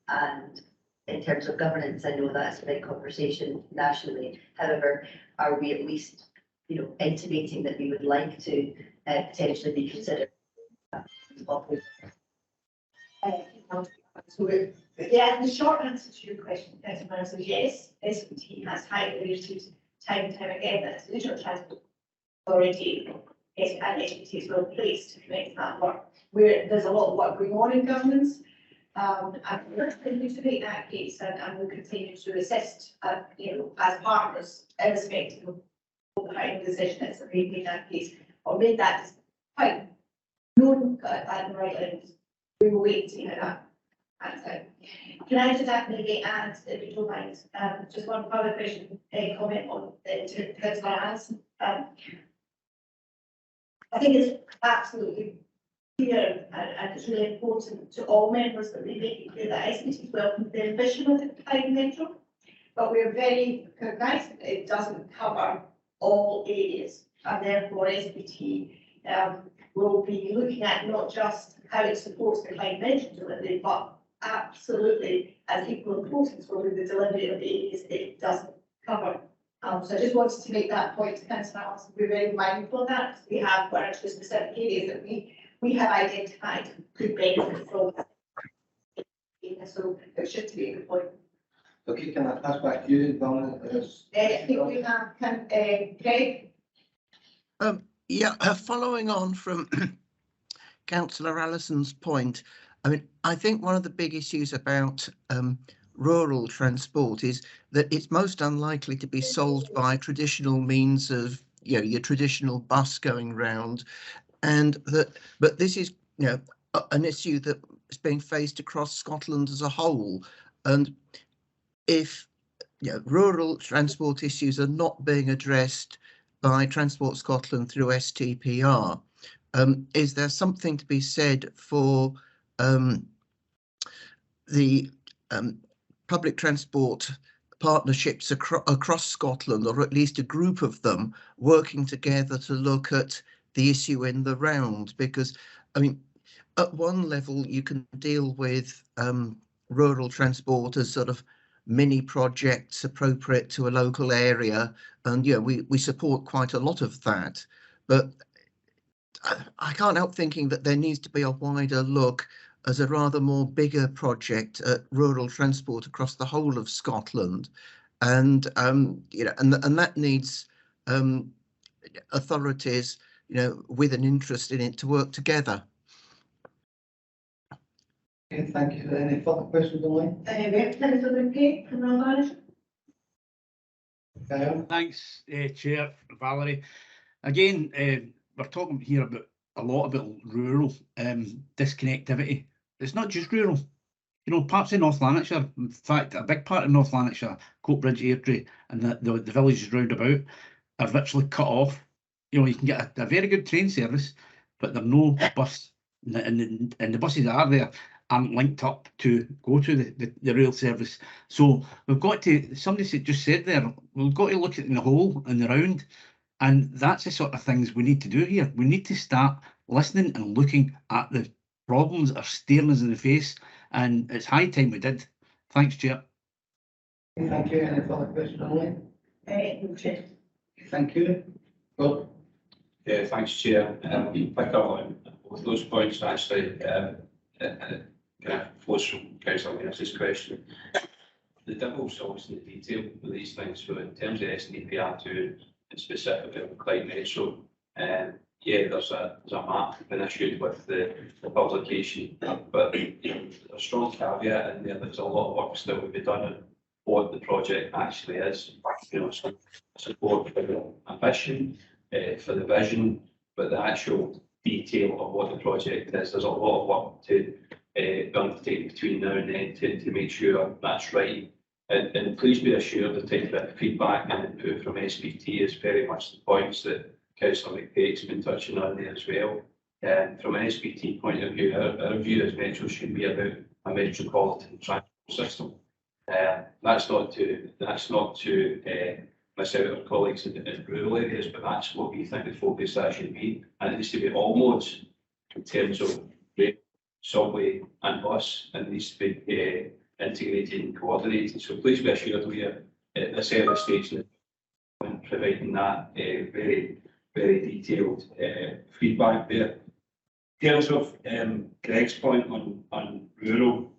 And in terms of governance, I know that's a big conversation nationally. However, are we at least, intimating that we would like to potentially be considered? Yeah, the short answer to your question, Councillor Myers, is yes. SPT has highlighted time and time again that the Digital Transport Authority and SPT is well placed to make that work. There's a lot of work going on in governance. And we're continuing to make that case, and we'll continue to assist, as partners, irrespective of what the final decision is, that we made that case or made that quite known at the right end. We will wait to see how that pans out. Can I just maybe add, if you don't mind, just one further question, comment on the Councillor Alison. I think it's absolutely clear and it's really important to all members that we make it clear that SPT welcome the ambition of the Clyde Metro, but we're very cognizant that it doesn't cover all areas, and therefore SPT will be looking at not just how it supports the Clyde Metro delivery, but absolutely as equal importance will be the delivery of areas it doesn't cover. So I just wanted to make that point to Councillor Alison. We're very mindful of that. We have worked with specific areas that we have identified could benefit from that. So it should be a good point. Okay, can I pass back to you, Donna? I think we have Craig. Yeah, following on from Councillor Alison's point, I mean, I think one of the big issues about rural transport is that it's most unlikely to be solved by traditional means of, your traditional bus going round, and but this is, an issue that is being faced across Scotland as a whole. And if rural transport issues are not being addressed by Transport Scotland through STPR, is there something to be said for the public transport partnerships across Scotland, or at least a group of them, working together to look at the issue in the round? Because, I mean, at one level, you can deal with rural transport as sort of mini projects appropriate to a local area, and we support quite a lot of that. But I can't help thinking that there needs to be a wider look as a rather more bigger project at rural transport across the whole of Scotland, and and that needs authorities, with an interest in it, to work together. Okay, thank you. Any further questions on Thanks, Chair Valerie. Again, we're talking here a lot about rural disconnectivity. It's not just rural. Parts of North Lanarkshire, in fact, a big part of North Lanarkshire, Coatbridge, Airdrie, and the villages round about are virtually cut off. You can get a very good train service, but there's no bus, and the buses that are there aren't linked up to go to the rail service. So we've got to, somebody just said there, we've got to look at the whole and the round, and that's the sort of things we need to do here. We need to start listening and looking at the problems that are staring us in the face, and it's high time we did. Thanks, Chair. Thank you. Any further questions online? Thank you. Well, Yeah, thanks, Chair. Pick up on both those points actually. Kind of flows from Councillor Lewis's question. The devil's always in the detail with these things. So in terms of SDPR2 and specifically on Clyde Metro, there's a map been issued with the publication, but there's a strong caveat in there. There's a lot of work still to be done on what the project actually is. Support for the ambition, for the vision, but the actual detail of what the project is, there's a lot of work to undertaken between now and then to make sure that's right. And please be assured the type of feedback and input from SPT is very much the points that Councillor McPate's been touching on there as well. From an SPT point of view, our view as Metro should be about a metropolitan transport system. That's not to miss out our colleagues in rural areas, but that's what we think the focus that should be. And it needs to be all modes in terms of rail, subway and bus, and it needs to be integrated and coordinated. So please be assured we are at this early stage and providing that very detailed feedback there. In terms of Greg's point on rural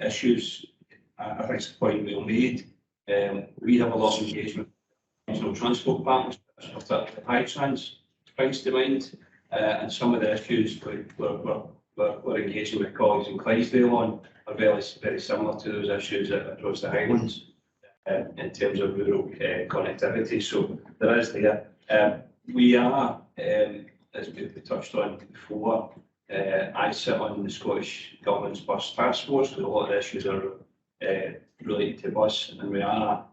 issues, I think it's a point well made. We have a lot of engagement with regional transport partners, particularly Hightrans springs to mind, and some of the issues we're engaging with colleagues in Clydesdale on are very similar to those issues across the Highlands in terms of rural connectivity. So there is there. We are, as we touched on before, I sit on the Scottish Government's bus task force, because a lot of the issues are related to bus, and we are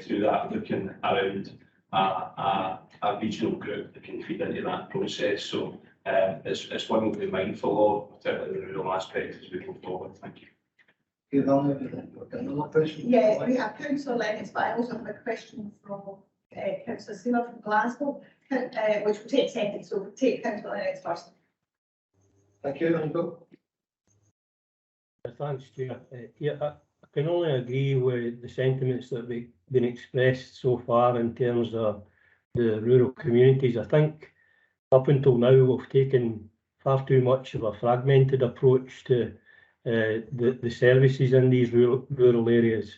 through that looking around a regional group that can feed into that process. So it's one we'll be mindful of, particularly the rural aspect as we go forward. Thank you. Yeah, we have Councillor Lennox, but I also have a question from Councillor Sealer from Glasgow, which will take seconds, so we'll take Councillor Lennox first. Thank you, Andrew. Thanks, Chair. Yeah, I can only agree with the sentiments that have been expressed so far in terms of the rural communities. I think up until now we've taken far too much of a fragmented approach to the services in these rural areas.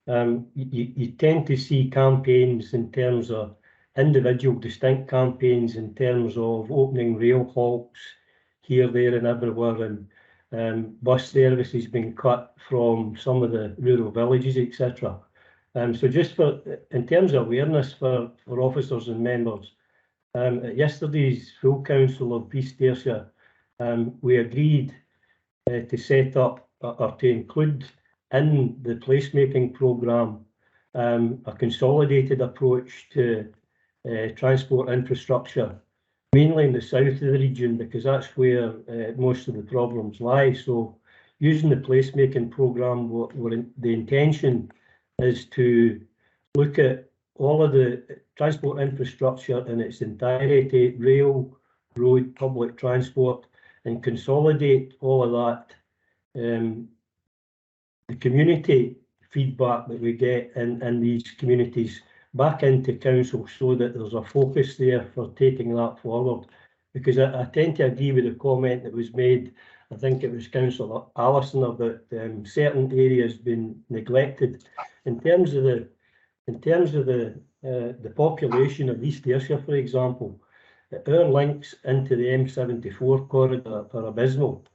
You tend to see campaigns in terms of individual distinct campaigns in terms of opening rail halts here, there and everywhere, and bus services being cut from some of the rural villages, etc. So just in terms of awareness for officers and members, at yesterday's full council of East Ayrshire, we agreed to set up or to include in the placemaking programme a consolidated approach to transport infrastructure, mainly in the south of the region, because that's where most of the problems lie. So using the placemaking programme, the intention is to look at all of the transport infrastructure in its entirety, rail, road, public transport, and consolidate all of that, the community feedback that we get in these communities back into council, so that there's a focus there for taking that forward. Because I tend to agree with the comment that was made, I think it was Councillor Allison, about certain areas being neglected. In terms of the population of East Ayrshire, for example, our links into the M74 corridor are abysmal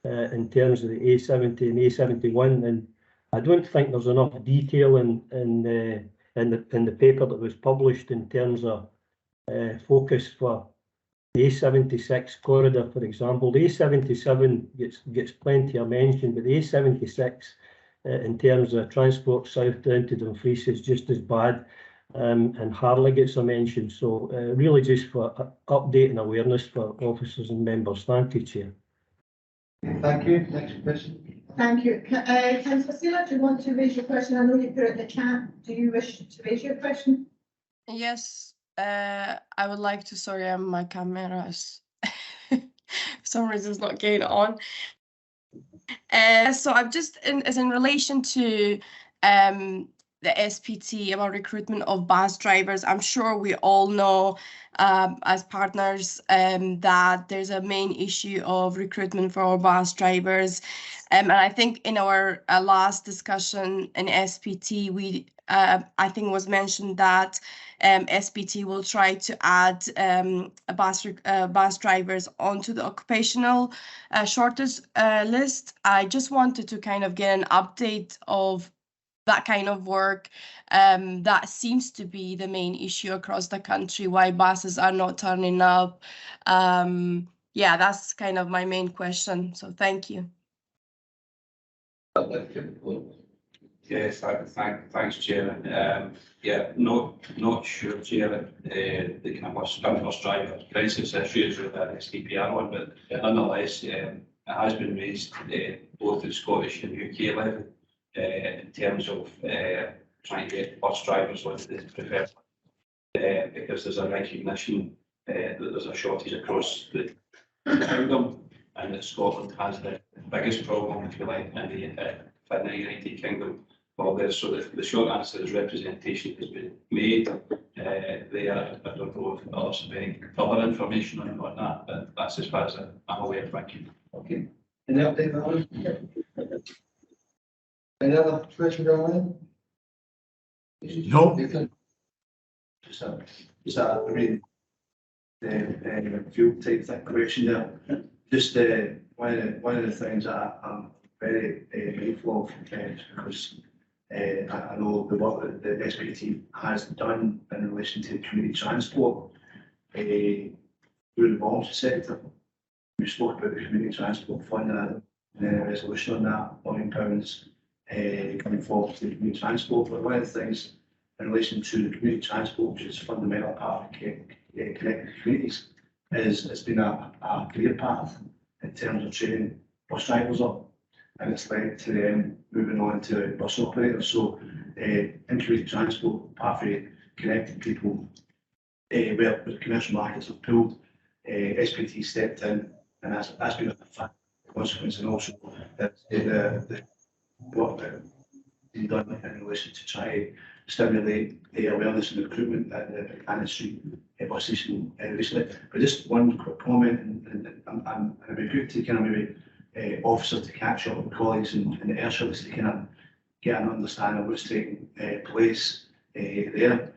in terms of the A70 and A71, and I don't think there's enough detail in the paper that was published in terms of focus for the A76 corridor, for example. The A77 gets plenty of mention, but the A76 in terms of transport south down to Dumfries is just as bad, and hardly gets a mention. So really just for update and awareness for officers and members. Thank you, Chair. Thank you. Next question. Thank you. Councillor Sealer, do you want to raise your question? I know you put it in the chat. Do you wish to raise your question? Yes, I would like to. Sorry, my camera is for some reason it's not getting on. So I'm just in relation to the SPT about recruitment of bus drivers. I'm sure we all know as partners that there's a main issue of recruitment for our bus drivers. And I think in our last discussion in SPT, I think it was mentioned that SPT will try to add bus drivers onto the occupational shortage list. I just wanted to kind of get an update of that kind of work. That seems to be the main issue across the country, why buses are not turning up. Yeah, that's kind of my main question. So thank you. Yes, thanks, Chair. Yeah, not sure, Chair, the kind of bus driver crisis issues with the SDPR one, but nonetheless, it has been raised both at Scottish and UK level in terms of trying to get bus drivers on the preferred, because there's a recognition that there's a shortage across the kingdom, and that Scotland has the biggest problem, if you like, in the United Kingdom. Well, so the short answer is representation has been made. There, I don't know if others have any further information on that, but that's as far as I'm aware. Thank you. Okay. Any update on that? Any other questions online? No. Just a really fuel type thing question there. Just one of the things that I'm very mindful of, because I know the work that the SPT has done in relation to community transport through the voluntary sector. We spoke about the community transport fund and a resolution on that, £1 coming forward to the community transport. But one of the things in relation to the community transport, which is a fundamental part of connecting communities, it's been a career path in terms of training bus drivers up. And it's led to them moving on to bus operators. So in community transport, apart from connecting people where the commercial markets have pulled, SPT stepped in, and that's been a consequence, and also the work that we've done in relation to try to stimulate the awareness and recruitment at the Cannon Street bus station recently. But just one quick comment, and it'd be good to kind of maybe officer to catch up with colleagues in the air service to kind of get an understanding of what's taking place there.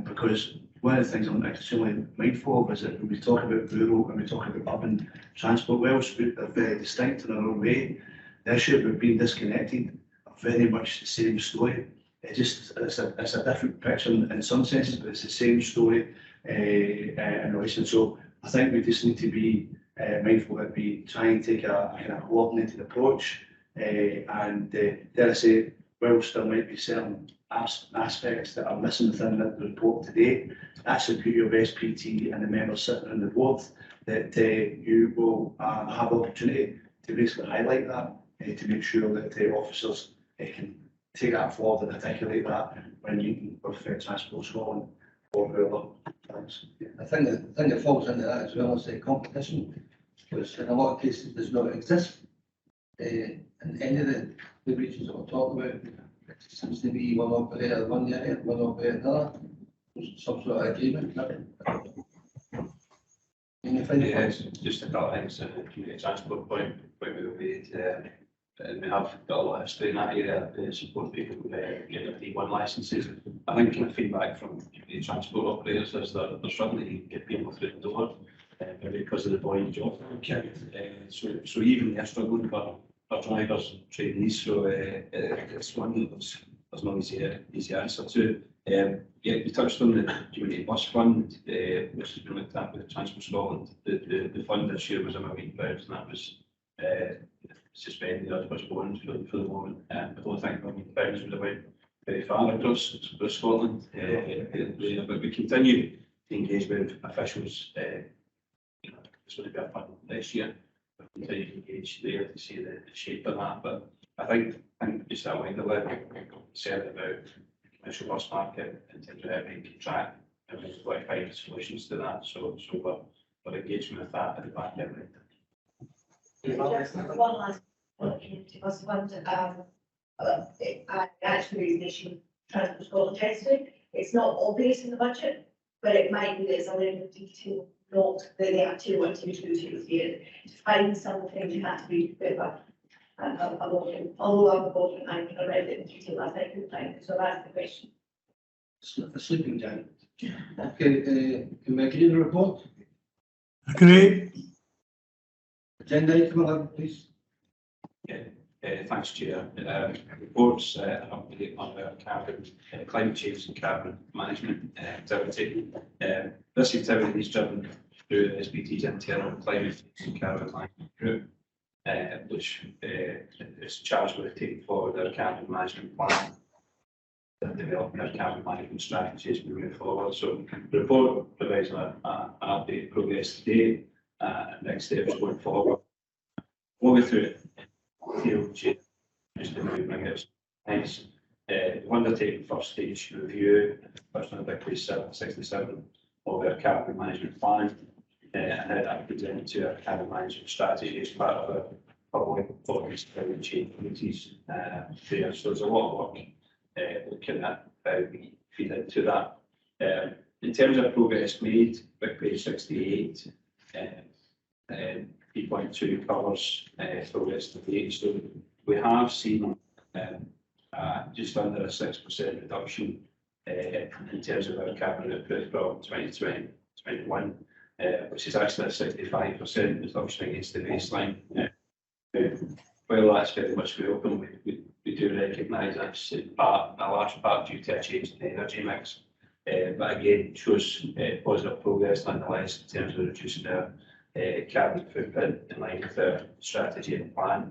Because one of the things I'm extremely mindful of is that when we talk about rural and we talk about urban transport, whilst they're very distinct in their own way, the issue about being disconnected are very much the same story. It's a different picture in some senses, but it's the same story in relation. So I think we just need to be mindful that we try and take a kind of coordinated approach, and dare I say, whilst there might be certain aspects that are missing within the report today, that's the beauty of SPT and the members sitting on the board, that you will have the opportunity to basically highlight that, to make sure that officers can take that forward and articulate that when you with Transport Scotland or whoever. Thanks. I think it falls into that as well as competition, which in a lot of cases does not exist in any of the regions that we're talking about. It seems to be one operator in one area, one operator in another. There's some sort of agreement. Yes, just a couple of things in the community transport point we made. And we have got a lot of history in that area to support people get their D1 licences. I think kind of feedback from community transport operators is that they're struggling to get people through the door because of the buoyant job. So even they're struggling for drivers and trainees. So it's one that there's no easy answer to. Yeah, you touched on the community bus fund, which has been looked at with Transport Scotland. The fund this year was £1 million, and that was suspended or postponed for the moment. I don't think £1 million would have went very far across Scotland. But we continue to engage with officials. It's going to be a fund this year. We continue to engage there to see the shape of that. But I think just that wider level, certainly about the commercial bus market in terms of how we can track and we've got to find solutions to that. So we're engaging with that at the back end. One last because fund actually issue Transport Scotland testing. It's not obvious in the budget, but it might be there's a little detail not that they actually want to do here. To find some things you have to be a bit of although I'm a board and I read it in detail last night, so that's the question. A sleeping giant. Okay, can we agree on the report? Agree. Agenda item 11, please. Thanks, Chair. Reports an update on our carbon, climate change and carbon management activity. This activity is driven through SPT's internal climate change and carbon management group. which is charged with taking forward their carbon management plan and developing their carbon management strategies moving forward. So the report provides an update progress today, next steps going forward. We'll go through it just to bring it nice. Undertaking first stage review, first on Victory 67 of our carbon management plan, and how that feeds into our carbon management strategy as part of our public policy climate change committees there. So there's a lot of work looking at how we feed into that. In terms of progress made, page 68, 3.2 covers progress to date. So we have seen just under a 6% reduction in terms of our carbon output from 2020 to 2021, which is actually a 65% reduction against the baseline. While that's very much welcome, we do recognise that's in part, a large part due to a change in the energy mix. But again, shows positive progress nonetheless in terms of reducing our carbon footprint in line with our strategy and plan.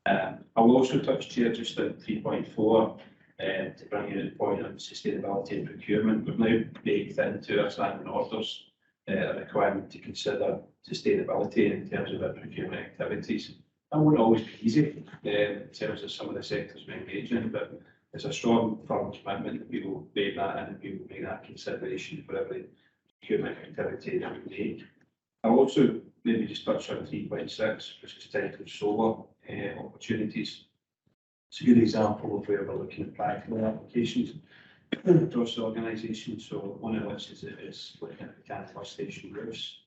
I will also touch here just on 3.4 to bring you to the point on sustainability and procurement. We've now baked into our standing orders a requirement to consider sustainability in terms of our procurement activities. That won't always be easy in terms of some of the sectors we engage in, but there's a strong firm commitment that we will make that and we will make that consideration for every procurement activity that we make. I'll also maybe just touch on 3.6, which is titled solar opportunities. It's a good example of where we're looking at practical applications across the organisation. So one of which is looking at mechanical station roofs.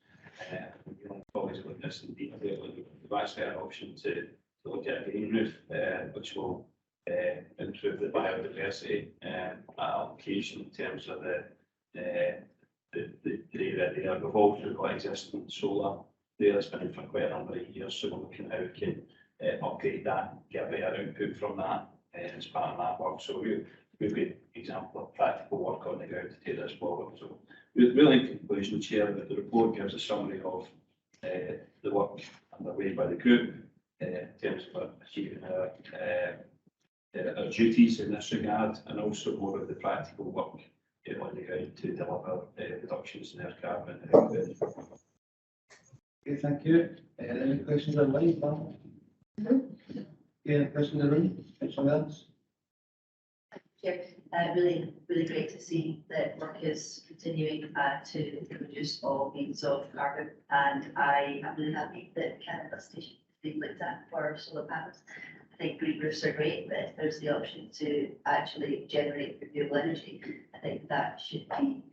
Always look at this in detail. We've actually had an option to look at a green roof, which will improve the biodiversity application in terms of the area there. We've also got existing solar there that's been in for quite a number of years, so we're looking at how we can upgrade that, get a better output from that as part of that work. So we've got an example of practical work on the ground to take this forward. So really in conclusion, Chair, that the report gives a summary of the work underway by the group in terms of achieving our duties in this regard, and also more of the practical work on the ground to deliver reductions in our carbon output. Okay, thank you. Any questions online? Yeah, question in the room? Anyone else? Chair, really great to see that work is continuing to reduce all means of carbon, and I am really happy that Canada Station is being looked at for solar panels. I think green roofs are great, but if there's the option to actually generate renewable energy, I think that should be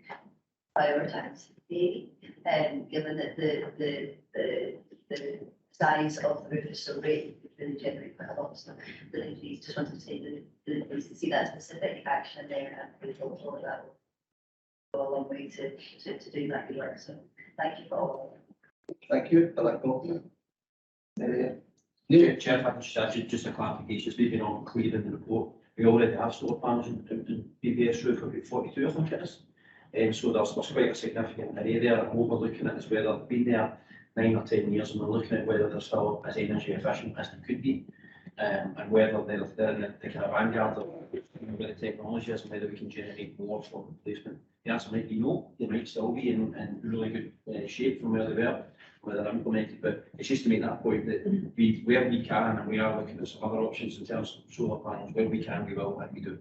prioritised, maybe, given that the size of the roof is so great, it really generate quite a lot of stuff. Really, just wanted to say that pleased to see that specific action there, and really hopeful that will go a long way to do that good work. So thank you for all. Thank you. I like both. Chair, if I can just add just a clarification, it's maybe not clear in the report. We already have solar panels in BBS roof, about 42, I think it is. So there's quite a significant array there. And what we're looking at is whether they've been there 9 or 10 years, and we're looking at whether they're still as energy efficient as they could be, and whether they're in the kind of vanguard of where the technology is, and whether we can generate more for replacement. The answer might be no, they might still be in really good shape from where they were, where they're implemented, but it's just to make that point that where we can, and we are looking at some other options in terms of solar panels, where we can, we will, and we do.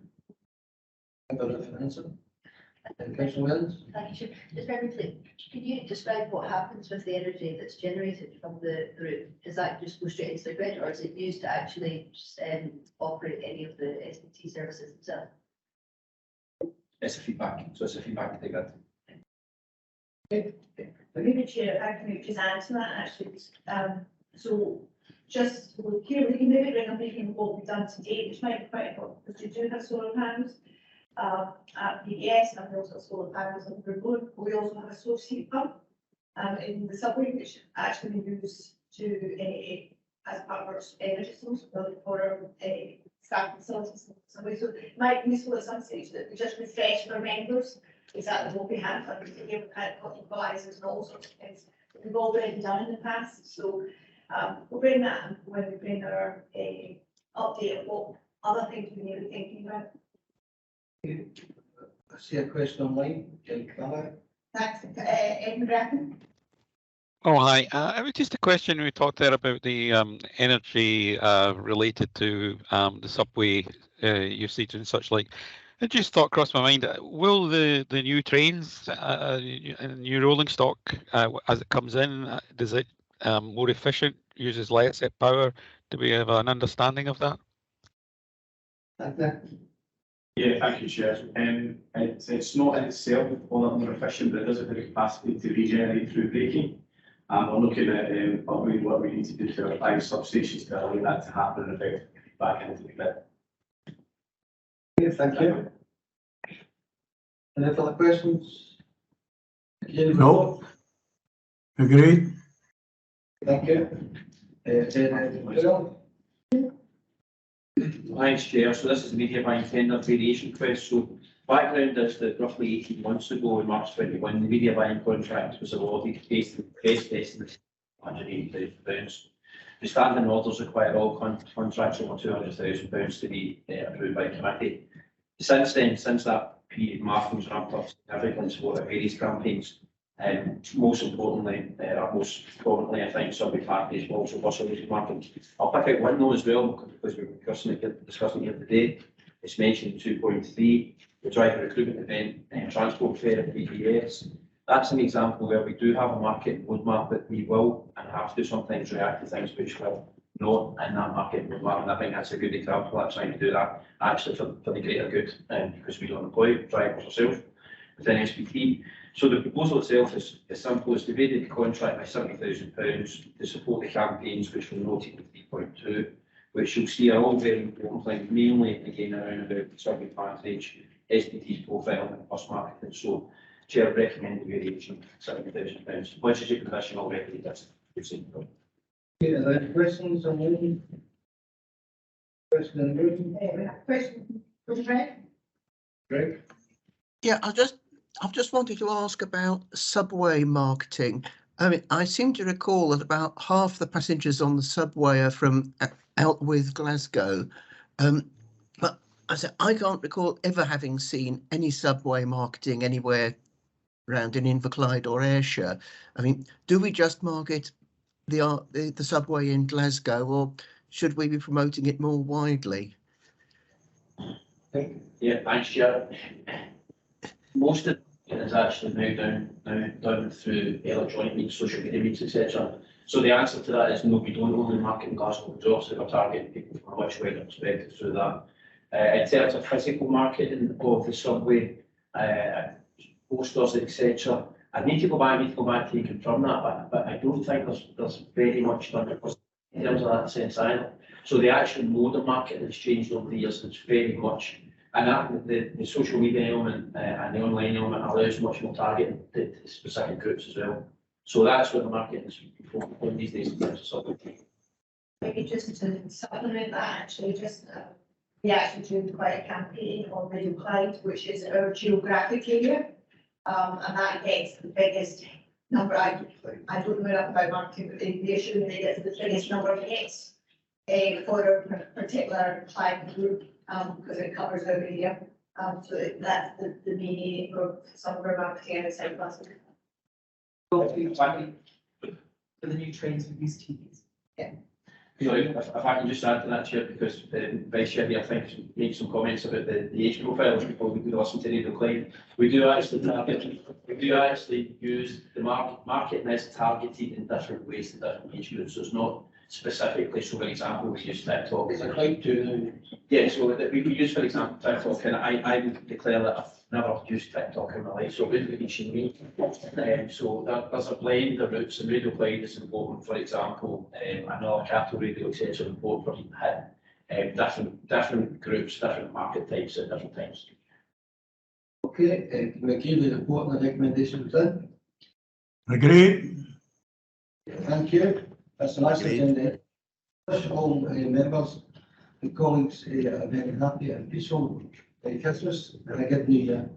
Thank you. Just very briefly, can you describe what happens with the energy that's generated from the roof? Does that just go straight into the grid, or is it used to actually operate any of the SPT services themselves? It's a feedback, so it's a feedback to the grid. Maybe Chair, I can just add to that actually. So just here we can maybe bring up even what we've done to date, which might be quite important, because we do have solar panels at PBS, and we also have solar panels on the road. We also have a source heat pump in the subway, which actually we use to as part of our energy source for our staff facilities. So it might be useful at some stage that we just refresh for members exactly what we have. Like here we've had equalizers and all sorts of things that we've already done in the past. So We'll bring that in when we bring our update of what other things we need to be thinking about. I see a question online. Thanks, Ed Grattan. Oh, hi. It was just a question we talked there about the energy related to the subway usage and such like. It just thought crossed my mind, will the new trains and new rolling stock, as it comes in, does it more efficient, uses less power? Do we have an understanding of that? Yeah, thank you, Chair. It's not in itself all that more efficient, but it does have the capacity to regenerate through braking. We're looking at upgrading what we need to do to our 5 substations to allow that to happen and effectively back into the grid. Okay, thank you. Any further questions? No. Agreed. Thank you. Thanks, Chair. So this is the media buying tender variation request. So background is that roughly 18 months ago, in March 21, the media buying contract was awarded based on best estimate £180,000. The standing orders require all contracts over £200,000 to be approved by committee. Since then, since that period, marketing's ramped up significantly for various campaigns. Most importantly, most prominently, I think, subway parties, but also bus related marketing. I'll pick out one though as well, because we're discussing it here today. It's mentioned 2.3, the driver recruitment event and transport fair at BDS. That's an example where we do have a market roadmap that we will and have to sometimes react to things which will not in that market roadmap. And I think that's a good example of trying to do that actually for the greater good, because we don't employ drivers ourselves within SPT. So the proposal itself is as simple as to vary the contract by £70,000 to support the campaigns which were noted in 3.2, which you'll see are all very important things, mainly again around about the subway advantage, SPT's profile and bus marketing. So Chair recommend the variation of £70,000, which is your position already. That's okay, are there any questions on the question in the room? We have a question from Greg. Greg? Yeah, I've just wanted to ask about subway marketing. I mean, I seem to recall that about half the passengers on the subway are from out with Glasgow. But I said, I can't recall ever having seen any subway marketing anywhere around in Inverclyde or Ayrshire. I mean, do we just market the subway in Glasgow, or should we be promoting it more widely? Yeah, thanks, Chair. Most of it is actually now done through electronic means, social media means, etc. So the answer to that is no, we don't only market in Glasgow, we also are targeting people from a much wider perspective through that. In terms of physical marketing of the subway, posters, etc., I need to go back to confirm that, but I don't think there's very much done in terms of that sense either. So the actual mode of marketing has changed over the years. It's very much, and that the social media element and the online element allows much more targeting to specific groups as well. So that's what the marketing is focused on these days in terms of subway. Maybe just to supplement that, actually, just we actually do quite a campaign on Inverclyde, which is our geographic area, and that gets the biggest number. I don't know enough about marketing, but they assume they get the biggest number of hits for a particular client group, because it covers our area. So that's the main aim of some of our marketing outside Glasgow. For the new trains with these TVs. Yeah. Sorry, if I can just add to that, Chair, because Vice Chair here, I think, made some comments about the age profile of people who could listen to Radio Clyde. We do actually use the marketing is targeted in different ways to different age groups. So it's not specifically, so for example, we use TikTok. Is it Clyde too? Yeah, so we use, for example, TikTok, and I would declare that I've never used TikTok in my life, so it wouldn't be me. So there's a blend of routes, and Radio Clyde is important, for example, another capital radio, etc., important for hit different groups, different market types at different times. Okay, can we give the report and the recommendations then? Agreed. Thank you. That's the last agenda. Wish all members and colleagues a very happy and peaceful Christmas and a good New Year.